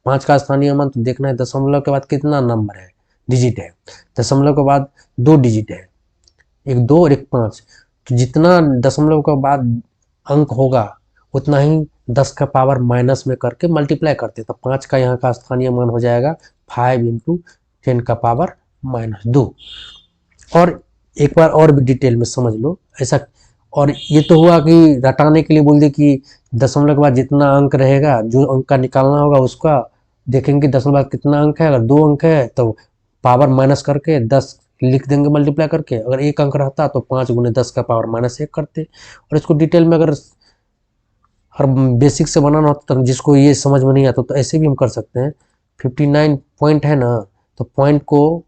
5 का स्थानीय मान तो देखना है दशमलव के बाद कितना नंबर है, डिजिट है, दशमलव के बाद 2 डिजिट है, एक 2 और एक 5, तो जितना दशमलव के बाद अंक होगा उतना ही 10 का पावर माइनस में करके मल्टीप्लाई करते, तो 5 का यहाँ का स्थानीय मान हो जाएगा 5 × 10 का पावर -2। और एक बार और भी डिटेल में समझ लो ऐसा, और ये तो हुआ कि रटाने के लिए बोल दे कि दशमलव के बाद जितना अंक रहेगा, जो अंक का निकालना होगा उसका देखेंगे दशमलव के बाद कितना अंक है, अगर 2 अंक है तो पावर माइनस करके 10 लिख देंगे मल्टीप्लाई करके, अगर 1 अंक रहता तो 5 × 10 का पावर -1 करते, और इसको डिटेल में अगर और बेसिक से बनाना होता तो जिसको ये समझ में नहीं आता तो ऐसे भी हम कर सकते हैं। 59 पॉइंट है ना, तो पॉइंट को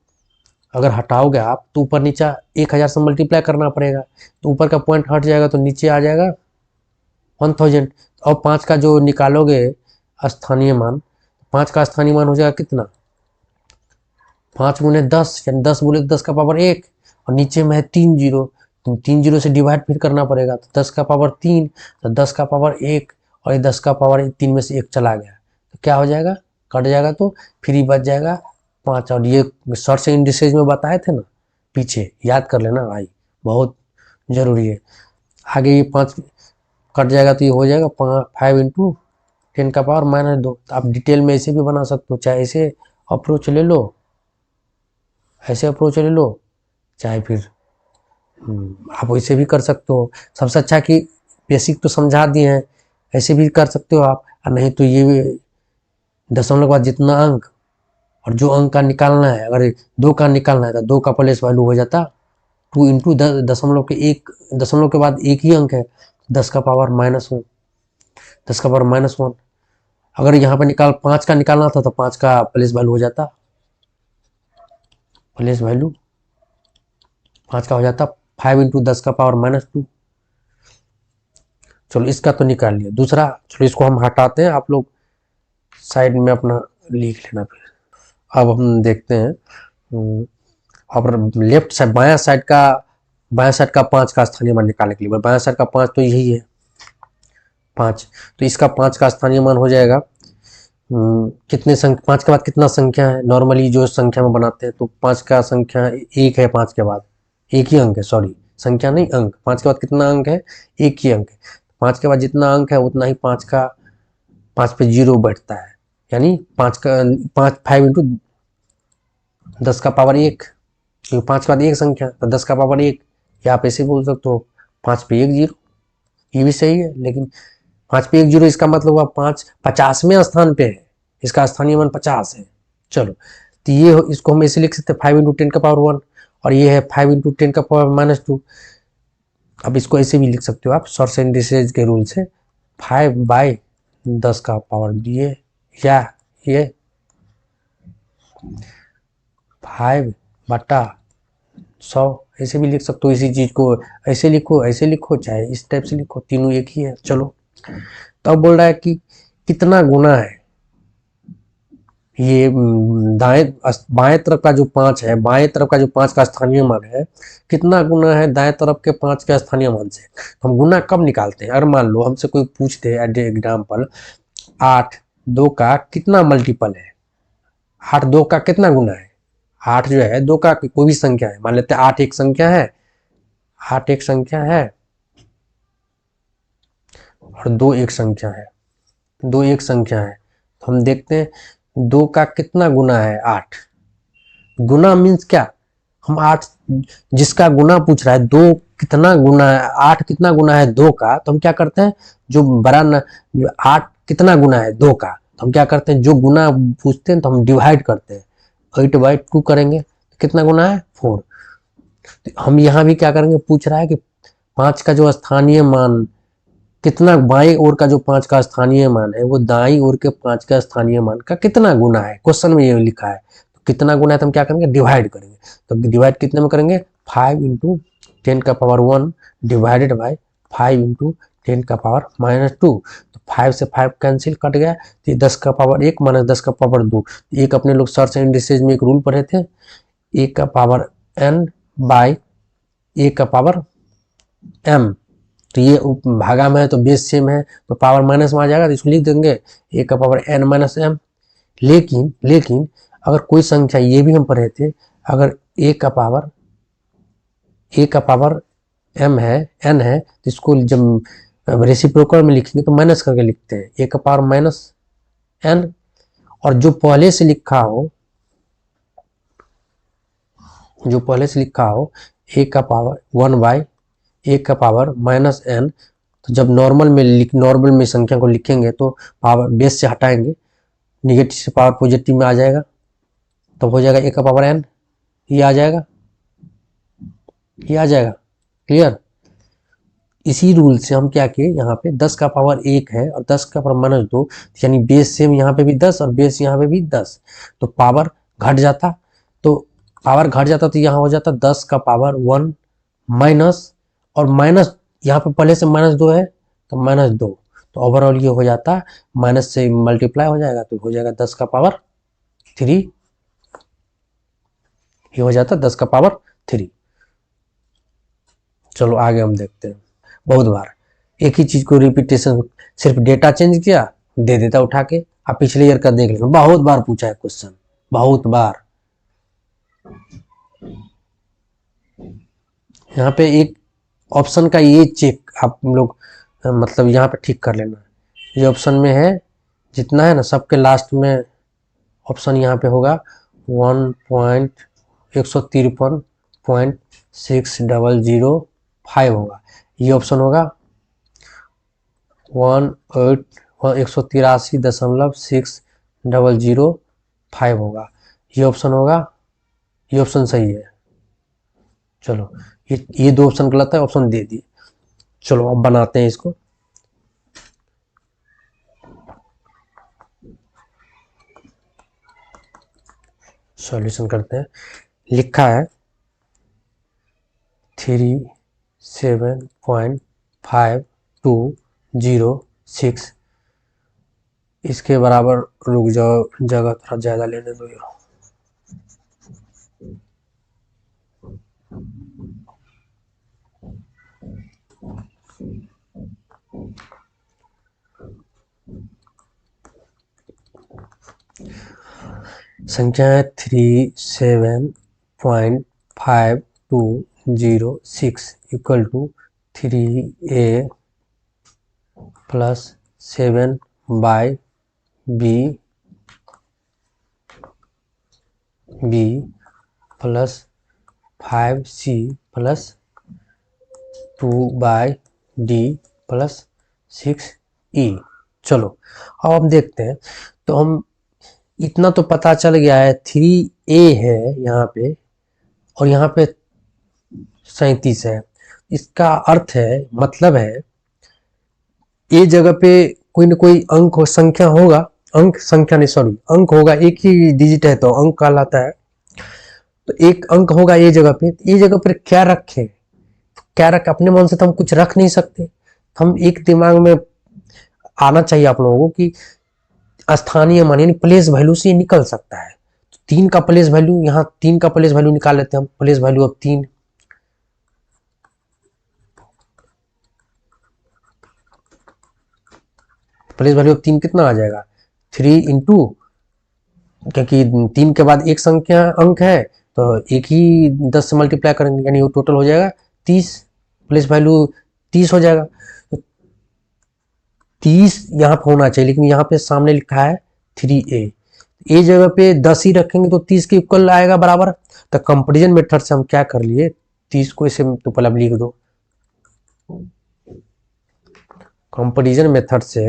अगर हटाओगे आप तो ऊपर नीचे 1000 से मल्टीप्लाई करना पड़ेगा, तो ऊपर का पॉइंट हट जाएगा तो नीचे आ जाएगा 1000, और 5 का जो निकालोगे स्थानीय मान, 5 का स्थानीय मान हो जाएगा कितना 5 × 10 यानी 10 बोले तो 10 का पावर 1, और नीचे में है 3 जीरो, तो 3 जीरो से डिवाइड फिर करना पड़ेगा, तो 10 का पावर 3, तो 10 का पावर 1 और ये 10 का पावर 3 में से 1 चला गया तो क्या हो जाएगा, कट जाएगा, तो फ्री बच जाएगा 5। और ये शॉर्ट से इंडिसेज में बताए थे ना पीछे, याद कर लेना भाई, बहुत जरूरी है। आगे ये 5 कट जाएगा तो ये हो जाएगा 5 × 10 का पावर -2। तो आप डिटेल में ऐसे भी बना सकते हो, चाहे ऐसे अप्रोच ले लो, ऐसे अप्रोच ले लो, चाहे फिर आप वैसे भी कर सकते हो। सबसे अच्छा कि बेसिक तो समझा दिए हैं, ऐसे भी कर सकते हो आप, और नहीं तो ये दशमलव के बाद जितना अंक और जो अंक का निकालना है, अगर 2 का निकालना है तो 2 का प्लेस वैल्यू हो जाता 2 × दशमलव के बाद एक ही अंक है 10 का पावर -1, 10 का पावर -1। अगर यहाँ पर 5 का निकालना था तो 5 का प्लेस वैल्यू हो जाता प्लेस वैल्यू 5 का हो जाता 5 इंटू 10 का पावर -2। चलो इसका तो निकाल लिया। दूसरा, चलो इसको हम हटाते हैं, आप लोग साइड में अपना लिख लेना फिर। अब हम देखते हैं, अब लेफ्ट साइड बायां साइड का 5 का स्थानीय मान निकालने के लिए, बायां साइड का 5 तो यही है 5, तो इसका 5 का स्थानीय मान हो जाएगा कितने संख्या, 5 के बाद कितना संख्या है, नॉर्मली जो संख्या में बनाते हैं तो 5 का संख्या 1 है, 5 के बाद एक ही अंक है, सॉरी संख्या नहीं अंक, 5 के बाद कितना अंक है, एक ही अंक है। 5 के बाद जितना अंक है उतना ही 5 पे 0 बैठता है, यानी 5 इंटू 10 का पावर 1, क्योंकि 5 के बाद एक संख्या तो 10 का पावर 1, या आप ऐसे बोल सकते हो 5 पे 1 0, ये भी सही है। लेकिन 5 पे 1 0 इसका मतलब हुआ 5 50वें स्थान पे है, इसका स्थानीय मान 50 है। चलो तो ये इसको हम ऐसे लिख सकते हैं 5 इंटू 10 का पावर 1, और ये है 5 इंटू 10 का पावर -2। अब इसको ऐसे भी लिख सकते हो आप शॉर्ट इंडिसेज के रूल से, 5/10 का पावर दिए, या ये 5/100 ऐसे भी लिख सकते हो। इसी चीज को ऐसे लिखो चाहे इस टाइप से लिखो, तीनों एक ही है। चलो तो अब बोल रहा है कि कितना गुना है ये बाएं तरफ का जो 5 है, बाएं तरफ का जो 5 का स्थानीय मान है, कितना गुना है दाएं तरफ के 5 के स्थानीय मान से। हम गुना कब निकालते हैं, अगर मान लो हमसे कोई पूछते हैं एग्जाम्पल 8 2 का कितना मल्टीपल है, 8 2 का कितना गुना है, 8 जो है 2 का कोई भी संख्या है, मान लेते हैं 8 एक संख्या है, 8 एक संख्या है और 2 एक संख्या है, 2 एक संख्या है। तो हम देखते हैं 2 का कितना गुना है 8। गुना मीन्स क्या, हम 8 जिसका गुना पूछ रहा है, 2 कितना गुना है, 8 कितना गुना है 2 का, तो हम क्या करते हैं जो बड़ा जो 8 कितना गुना है 2 का, तो हम क्या करते हैं जो गुना पूछते हैं तो हम डिवाइड करते हैं, 8/2 करेंगे तो कितना गुना है 4। तो हम यहाँ भी क्या करेंगे, पूछ रहा है कि 5 का जो स्थानीय मान कितना, बाई ओर का जो 5 का स्थानीय मान है वो दाई ओर के 5 का स्थानीय मान का कितना गुना है, क्वेश्चन में ये लिखा है। तो कितना गुना है तो हम क्या करेंगे डिवाइड करेंगे, तो डिवाइड कितने में करेंगे 5 इंटू 10 का पावर 1 डिवाइडेड बाई 5 इंटू 10 का पावर -2। तो 5 से 5 कैंसिल कट गया, तो 10 का पावर 1 -10 का पावर 2। एक अपने लोग सर्च एंड डिसेज में एक रूल पढ़े थे, 1 का पावर n बाई 1 का पावर m, तो ये भागा में है तो बेस सेम है तो पावर माइनस में आ जाएगा, तो इसको लिख देंगे 1 का पावर n माइनस m। लेकिन अगर कोई संख्या, ये भी हम पढ़े थे, अगर a का पावर m है n है, तो इसको जब रेसिप्रोकल में लिखेंगे तो माइनस करके लिखते हैं, a का पावर -n, और जो पहले से लिखा हो a का पावर 1/a का पावर -n, तो जब नॉर्मल में संख्या को लिखेंगे तो पावर बेस से हटाएंगे, निगेटिव से पावर पॉजिटिव में आ जाएगा, तब हो जाएगा a का पावर n, ये आ जाएगा, क्लियर। इसी रूल से हम क्या किए, यहाँ पे 10 का पावर 1 है और 10 का पावर -2, यानी बेस सेम यहाँ पे भी 10 और बेस यहाँ पे भी 10, तो पावर घट जाता, तो यहाँ हो जाता 10 का पावर 1 माइनस, और माइनस यहाँ पे पहले से -2 है तो -2, तो ओवरऑल ये हो जाता माइनस से मल्टीप्लाई हो जाएगा तो हो जाएगा 10 का पावर 3, ये हो जाता 10 का पावर 3। चलो आगे हम देखते हैं, बहुत बार एक ही चीज को रिपीटेशन, सिर्फ डेटा चेंज किया दे देता उठा के, आप पिछले ईयर का देख लेना, बहुत बार पूछा है क्वेश्चन, बहुत बार। यहाँ पे एक ऑप्शन का ये चेक आप लोग मतलब यहाँ पे ठीक कर लेना, ये ऑप्शन में है जितना है ना, सबके लास्ट में ऑप्शन यहाँ पे होगा 1.153.6005 होगा, ये ऑप्शन होगा 183.605 होगा, ये ऑप्शन होगा, ये ऑप्शन सही है। चलो ये 2 ऑप्शन गलत है, ऑप्शन दे दिए। चलो अब बनाते हैं इसको, सॉल्यूशन करते हैं। लिखा है 37.5206, इसके बराबर रुक जाओ, जगह थोड़ा ज़्यादा लेने दो यार। संख्या है 37.5206 equal to 3a plus 7/b plus 5c plus 2/d plus 6e। चलो अब हम देखते हैं। तो हम इतना तो पता चल गया है, 3a है यहाँ पे और यहाँ पे 37 है। इसका अर्थ है, मतलब है, ए जगह पे कोई ना कोई अंक हो, संख्या होगा, अंक संख्या नहीं सॉरी अंक होगा, एक ही डिजिट है तो अंक कहलाता है। तो एक अंक होगा ए जगह पे, ए जगह पर क्या रखें, क्या रख, अपने मन से तो हम कुछ रख नहीं सकते। हम एक दिमाग में आना चाहिए आप लोगों को कि स्थानीय मान यानी प्लेस वैल्यू से निकल सकता है। तो 3 का प्लेस वैल्यू, यहाँ 3 का प्लेस वैल्यू निकाल लेते हैं हम। Place value of 3, place value of 3 कितना आ जाएगा, 3 इंटू, क्योंकि 3 के बाद एक संख्या अंक है तो एक ही 10 से मल्टीप्लाई करेंगे, यानी वो टोटल हो जाएगा 30, प्लेस वैल्यू 30 हो जाएगा। तो 30 यहाँ पे होना चाहिए, लेकिन यहाँ पे सामने लिखा है 3a, ए जगह पे 10 ही रखेंगे तो 30 के इक्वल आएगा बराबर। तो कंपैरिजन मेथड से हम क्या कर लिए, 30 को इसे तो पहले लिख दो, कंपैरिजन मेथड से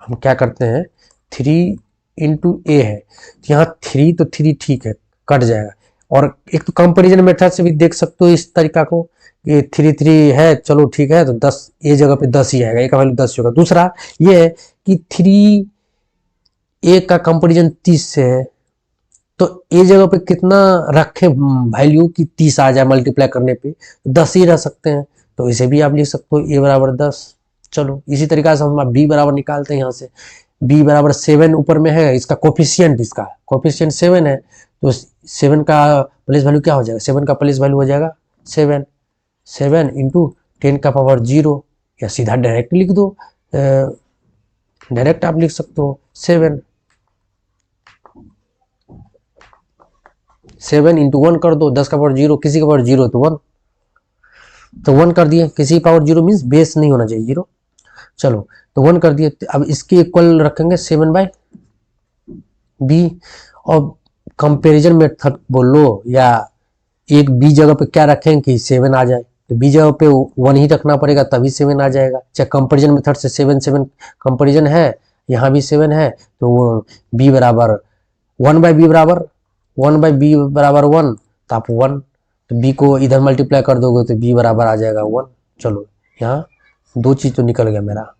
हम क्या करते हैं, 3 इंटू ए है, तो यहाँ 3 तो 3 ठीक है, कट जाएगा। और एक तो कंपैरिजन मेथड से भी देख सकते हो इस तरीका को, ये 3 है, चलो ठीक है, तो 10 ए जगह पे 10 ही आएगा, ए का वैल्यू 10 होगा। दूसरा ये है कि 3 ए का कंपैरिजन 30 से है, तो ए जगह पे कितना रखे वैल्यू कि 30 आ जाए, मल्टीप्लाई करने पे 10 ही रह सकते हैं, तो इसे भी आप लिख सकते हो ए बराबर 10। चलो इसी तरीका से हम बी बराबर निकालते हैं। यहाँ से बी बराबर 7 ऊपर में है, इसका कोफिशिएंट 7 है, तो 7 का प्लेस वैल्यू क्या हो जाएगा, 7 का प्लेस वैल्यू हो जाएगा 7 इंटू 10 का पावर 0, या सीधा डायरेक्ट लिख दो, डायरेक्ट आप लिख सकते हो 7 इंटू 1 कर दो, 10 का पावर 0, किसी का पावर 0 तो 1, तो 1 कर दिए, किसी पावर 0 मीन्स बेस नहीं होना चाहिए 0। चलो तो 1 कर दिए, अब इसके इक्वल रखेंगे 7/b, और कंपैरिजन मेथड बोलो, या एक बी जगह पे क्या रखें कि 7 आ जाए, तो बी जगह पे 1 ही रखना पड़ेगा तभी 7 आ जाएगा। चाहे कंपैरिजन मेथड से 7 कंपैरिजन है, यहाँ भी 7 है, तो वो बी बराबर 1/b बराबर 1/b बराबर 1, तो आप 1, तो b को इधर मल्टीप्लाई कर दोगे तो b बराबर आ जाएगा 1। चलो यहाँ 2 चीज तो निकल गया मेरा,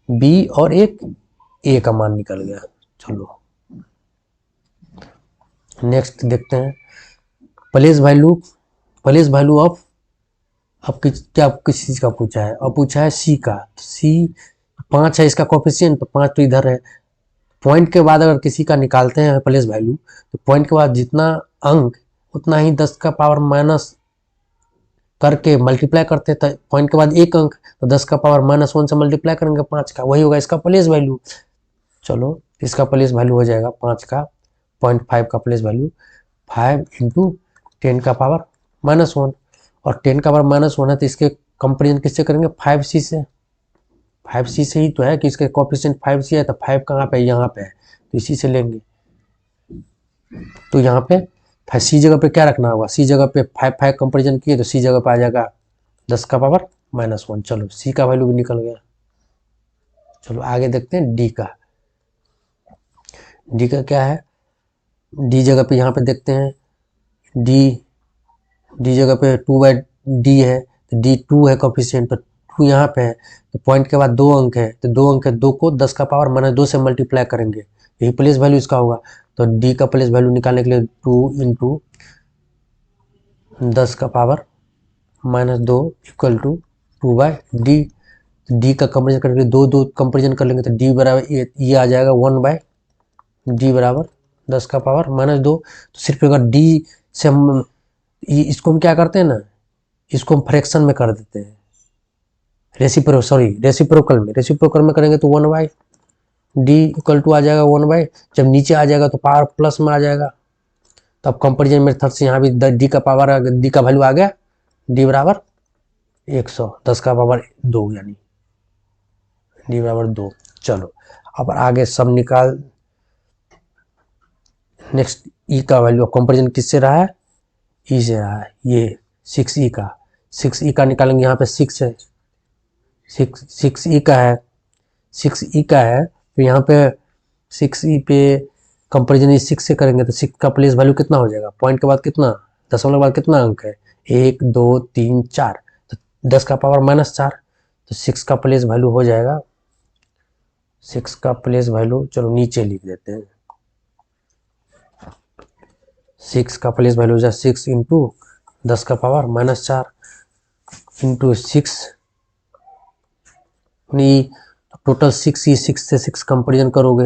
b और एक a का मान निकल गया। चलो नेक्स्ट देखते हैं, प्लेस वैल्यू ऑफ, अब क्या किस चीज का पूछा है, अब पूछा है सी का। सी 5 है, इसका कोफिशिएंट तो 5 तो इधर है। पॉइंट के बाद अगर किसी का निकालते हैं प्लेस वैल्यू, तो पॉइंट के बाद जितना अंक उतना ही 10 का पावर माइनस करके मल्टीप्लाई करते हैं, तो पॉइंट के बाद एक अंक, तो 10 का पावर -1 से मल्टीप्लाई करेंगे 5 का, वही होगा इसका प्लेस वैल्यू। चलो इसका प्लेस वैल्यू हो जाएगा 5 का 0.5 का प्लेस वैल्यू 5 इंटू 10 का पावर -1, और 10 का पावर -1 है तो इसके कंपेरिजन किससे करेंगे, 5c से। 5c से ही तो है कि इसके कोफिशिएंट 5c है, तो 5 कहाँ पे, यहाँ पे है, तो इसी से लेंगे। तो यहाँ पे सी जगह पे क्या रखना होगा, सी जगह पे 5 कंपेरिजन किए तो सी जगह पे आ जाएगा 10 का पावर -1। चलो सी का वैल्यू भी निकल गया। चलो आगे देखते हैं डी का। डी का क्या है, डी जगह पे यहाँ पे देखते हैं, डी जगह पे 2/d है, तो डी 2 है कोफिशिएंट, तो 2 यहाँ पे है, तो पॉइंट के बाद 2 अंक है, तो 2 अंक है, 2 को 10 का पावर -2 से मल्टीप्लाई करेंगे, यही प्लेस वैल्यू इसका होगा। तो डी का प्लेस वैल्यू निकालने के लिए 2 इंटू 10 का power -2 equal to 2/d। D का कंपेरिजन करके दो कंपेरिजन कर लेंगे तो डी बराबर ये आ जाएगा 1/d बराबर 10 का पावर -2। तो सिर्फ अगर डी से हम इसको हम क्या करते हैं ना, इसको हम फ्रैक्शन में कर देते हैं, रेसिप्रोकल में करेंगे तो 1/d इक्वल टू आ जाएगा 1/, जब नीचे आ जाएगा तो पावर प्लस में आ जाएगा। तो अब कंपेरिजन मेथड से यहाँ भी डी का पावर, डी का वैल्यू आ गया, डी बराबर 100, 10 का पावर 2 यानी डी बराबर 2। चलो अब आगे सब निकाल। नेक्स्ट ई का वैल्यू कंपेरिजन किससे रहा है, ई से रहा है, ये 6e का निकालेंगे। यहाँ पे 6 है, 6e का है, 6e का है, तो यहाँ पे 6e पे कंपेरिजन 6 से करेंगे तो 6 का प्लेस वैल्यू कितना हो जाएगा, पॉइंट के बाद कितना, दशमलव के बाद कितना अंक है, 1 2 3 4, तो 10 का पावर -4, तो 6 का प्लेस वैल्यू हो जाएगा, 6 का प्लेस वैल्यू चलो नीचे लिख देते हैं। 6 का प्लेस वैल्यू हो जाए 6 इंटू 10 का पावर -4 इंटू 6, टोटल 6 ही 6 से 6 कंपेरिजन करोगे,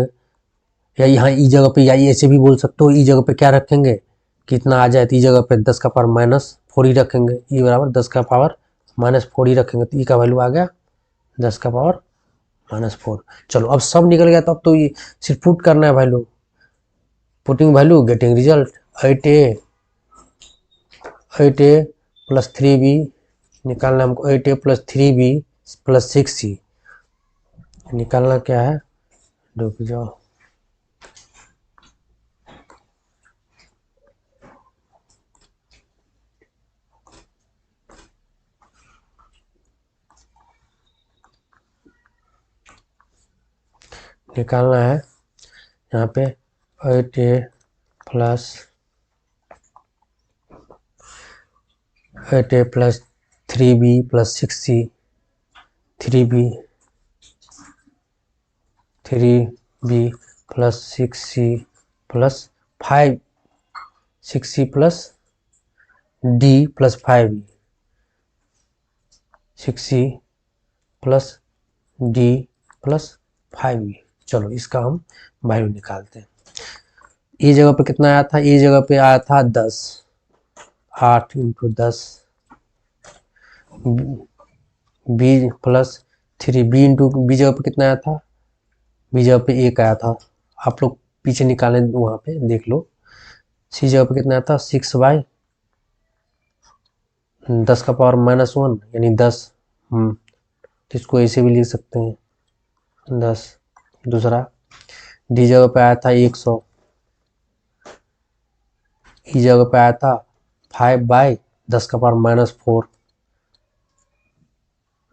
या यहाँ ई जगह पे, या ऐसे भी बोल सकते हो, ई जगह पे क्या रखेंगे, कितना आ जाए, तो ई जगह पे 10 का पावर -4 ही रखेंगे, ई बराबर 10 का पावर -4 ही रखेंगे, तो ई का वैल्यू आ गया 10 का पावर -4। चलो अब सब निकल गया, तो अब तो ये सिर्फ पुट करना है value, putting value getting result 8a plus 3b निकालना हमको, 8a plus 3b plus 6c निकालना क्या है, रुक जाओ, निकालना है यहाँ पे 8a plus 3b plus 6c, 3b plus 6c plus 5, 6c plus d plus 5e, 6c plus d plus 5e। चलो इसका हम वैल्यू निकालते हैं। ये जगह पे कितना आया था, ये जगह पे आया था 10, 8 into 10, b plus 3, b into B जगह पे कितना आया था, बी जगह पे 1 आया था, आप लोग पीछे निकालें वहाँ पे देख लो। सी जगह पे कितना आया था, 6/10 का पावर -1 यानी 10, तो इसको ऐसे भी लिख सकते हैं 10। दूसरा डी जगह पे आया था 100, ई जगह पे आया था 5/10 का पावर -4,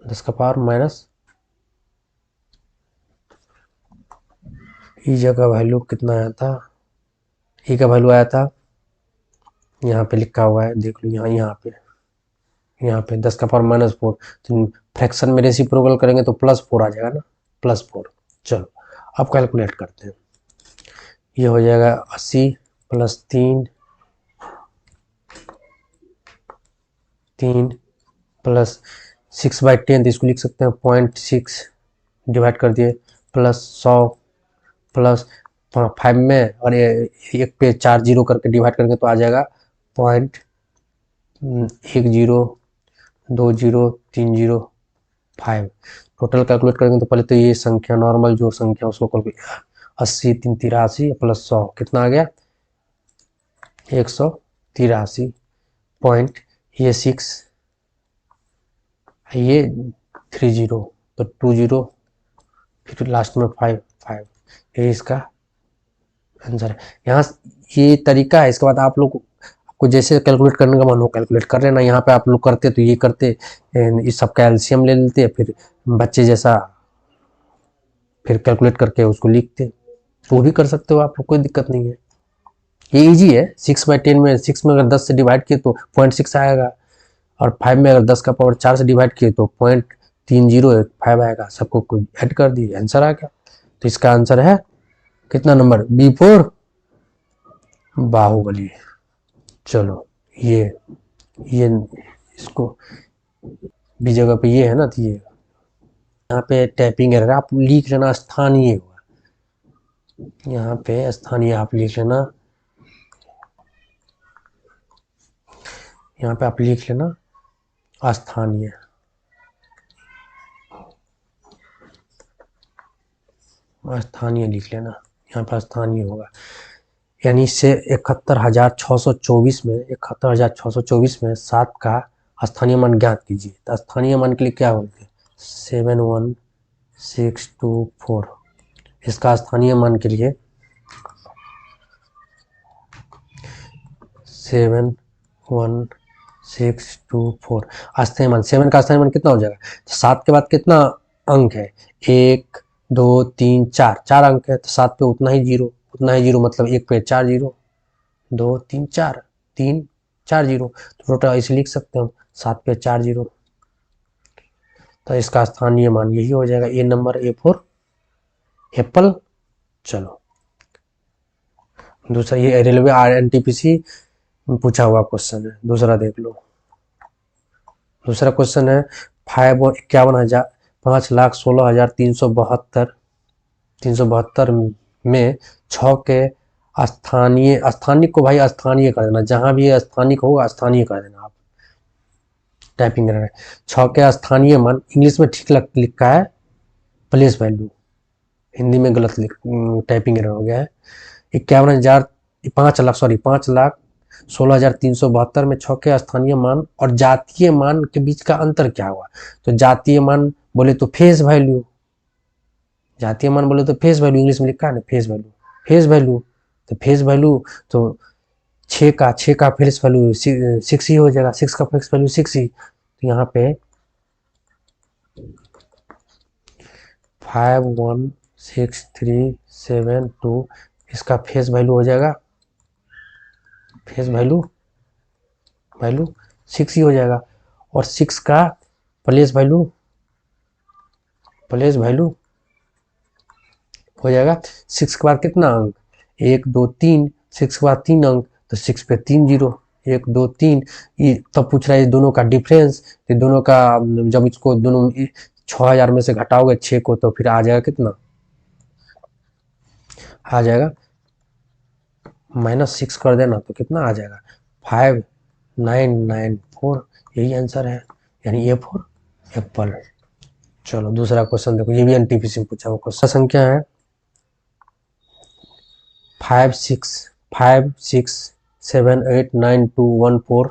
10 का पावर माइनस, ई जगह वैल्यू कितना आया था, ई का वैल्यू आया था, यहाँ पे लिखा हुआ है देख लो, यहाँ पे 10 का पावर -4, तो फ्रैक्शन में रेसिप्रोकल करेंगे तो +4 आ जाएगा ना, +4। चलो अब कैलकुलेट करते हैं, ये हो जाएगा 80 प्लस 3 प्लस 6/10, तो इसको लिख सकते हैं 0.6 डिवाइड कर दिए, प्लस 100 प्लस 5 में और एक पे 4 जीरो करके डिवाइड करेंगे तो आ जाएगा 0.102030 टोटल कैलकुलेट करेंगे तो पहले तो ये संख्या नॉर्मल जो संख्या उसको कैलकुलेट, 80 3 83 प्लस 100 कितना आ गया 183 पॉइंट, ये 6 ये 30 तो 20 फिर लास्ट में 5 ये इसका आंसर है। यहाँ ये तरीका है, इसके बाद आप लोग आपको जैसे कैलकुलेट करने का मन हो कैलकुलेट कर लेना। यहाँ पे आप लोग करते तो ये करते, इस सब का एलसीएम ले लेते, फिर बच्चे जैसा फिर कैलकुलेट करके उसको लिखते, तो वो भी कर सकते हो आप लोग, कोई दिक्कत नहीं है, ये इजी है। 6/10 में 6 में अगर 10 से डिवाइड किए तो 0.6 आएगा, और 5 में अगर 10 का पावर 4 से डिवाइड किए तो 0.3085 आएगा, सबको ऐड कर दिए आंसर आ गया। तो इसका आंसर है कितना नंबर, B4। बाहुबली। चलो ये इसको भी जगह पे ये है ना, तो ये यहाँ पे टाइपिंग एरर, आप लिख लेना स्थानीय हुआ, यहाँ पे स्थानीय आप लिख लेना, यहाँ पे आप लिख लेना स्थानीय, स्थानीय लिख लेना, यहाँ पर स्थानीय होगा। यानी इससे 71,624 में 71,624 में 7 का स्थानीय मान ज्ञात कीजिए। तो स्थानीय मान के लिए क्या बोलते हैं, 71624। इसका स्थानीय मान के लिए 71624 स्थानीय मान, 7 का स्थानीय मान कितना हो जाएगा, तो 7 के बाद कितना अंक है, 1 2 3 4, 4 अंक है, तो 7 पे उतना ही जीरो, मतलब 1 पे 4 जीरो, 2 3 4, 3 4 जीरो, तो टोटल ऐसे लिख सकते हैं हम 7 पे 4 जीरो। तो इसका स्थानीय मान यही हो जाएगा, ए नंबर, ए फॉर एप्पल। चलो दूसरा, ये रेलवे RNTPC पूछा हुआ क्वेश्चन है, दूसरा देख लो। दूसरा क्वेश्चन है 5,16,372 में 6 के स्थानीय को भाई स्थानीय कर देना, जहां भी स्थानीय होगा स्थानीय कर देना आप, टाइपिंग कर रहे हैं। 6 के स्थानीय मान, इंग्लिश में ठीक लिखा है प्लेस वैल्यू, हिंदी में गलत टाइपिंग एरर हो गया है। 5,16,372 में 6 के स्थानीय मान और जातीय मान के बीच का अंतर क्या हुआ, तो जातीय मान बोले तो फेस वैल्यू, जातीय मान बोले तो फेस वैल्यू, इंग्लिश में लिखा है ना फेस वैल्यू, तो फेस वैल्यू तो 6 का फेस वैल्यू 6 ही हो जाएगा, 6 का फेस वैल्यू 6 ही, तो यहाँ पे 516,372 इसका फेस वैल्यू हो जाएगा, फेस वैल्यू 6 ही हो जाएगा, और 6 का प्लेस वैल्यू हो जाएगा 6 के बाद कितना अंक, 1 2 3, 6 के बाद 3 अंक, तो 6 पे 3 जीरो, 1 2 3, ये तब पूछ रहा है दोनों का डिफरेंस, तो दोनों का जब इसको दोनों 6,000 में से घटाओगे 6 को, तो फिर आ जाएगा कितना, आ जाएगा -6 कर देना, तो कितना आ जाएगा 5994, यही आंसर है, यानी ए फॉर एप्पल। चलो दूसरा क्वेश्चन देखो, ये भी NTPC में पूछा हुआ क्वेश्चन, संख्या है 5,6,7,8,9,2,1,4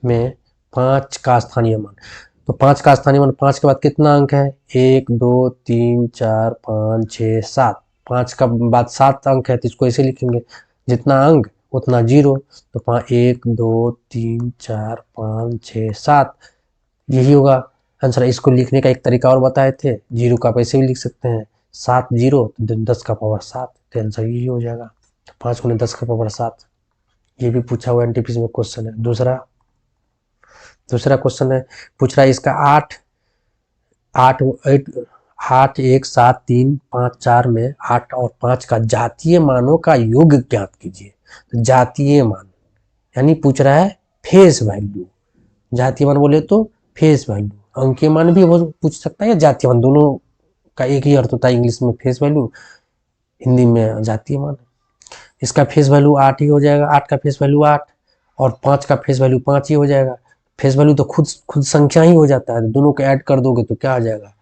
में 5 का स्थानीय मान, तो 5 का स्थानीय मान, 5 के बाद कितना अंक है, 1 2 3 4 5 6 7, 5 का बाद 7 अंक है, तो इसको ऐसे लिखेंगे जितना अंक उतना जीरो, तो 1 2 3 4 5 6 7, यही होगा आंसर। इसको लिखने का एक तरीका और बताए थे, जीरो का आप ऐसे भी लिख सकते हैं, 7 जीरो तो 10 का पावर 7, तो आंसर यही हो जाएगा 5 गुने 10 का पावर 7। ये भी पूछा हुआ NTPC में क्वेश्चन है। दूसरा क्वेश्चन है, पूछ रहा है इसका 8 1 7 3 5 4 में 8 और 5 का जातीय मानों का योग ज्ञात कीजिए। तो जातीय मान यानी पूछ रहा है फेस वैल्यू, जातीय मान बोले तो फेस वैल्यू, अंकीय मान भी वो पूछ सकता है या जातीय मान, दोनों का एक ही अर्थ होता है, इंग्लिश में फेस वैल्यू, हिंदी में जातीय मान। इसका फेस वैल्यू 8 ही हो जाएगा, 8 का फेस वैल्यू 8 और 5 का फेस वैल्यू 5 ही हो जाएगा। फेस वैल्यू तो खुद संख्या ही हो जाता है, दोनों को ऐड कर दोगे तो क्या आ जाएगा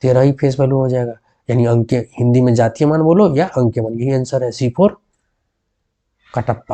13 ही फेस वैल्यू हो जाएगा, यानी अंक, हिंदी में जातीय मान बोलो या अंकीय मान, यही आंसर है C4 कटप्पा।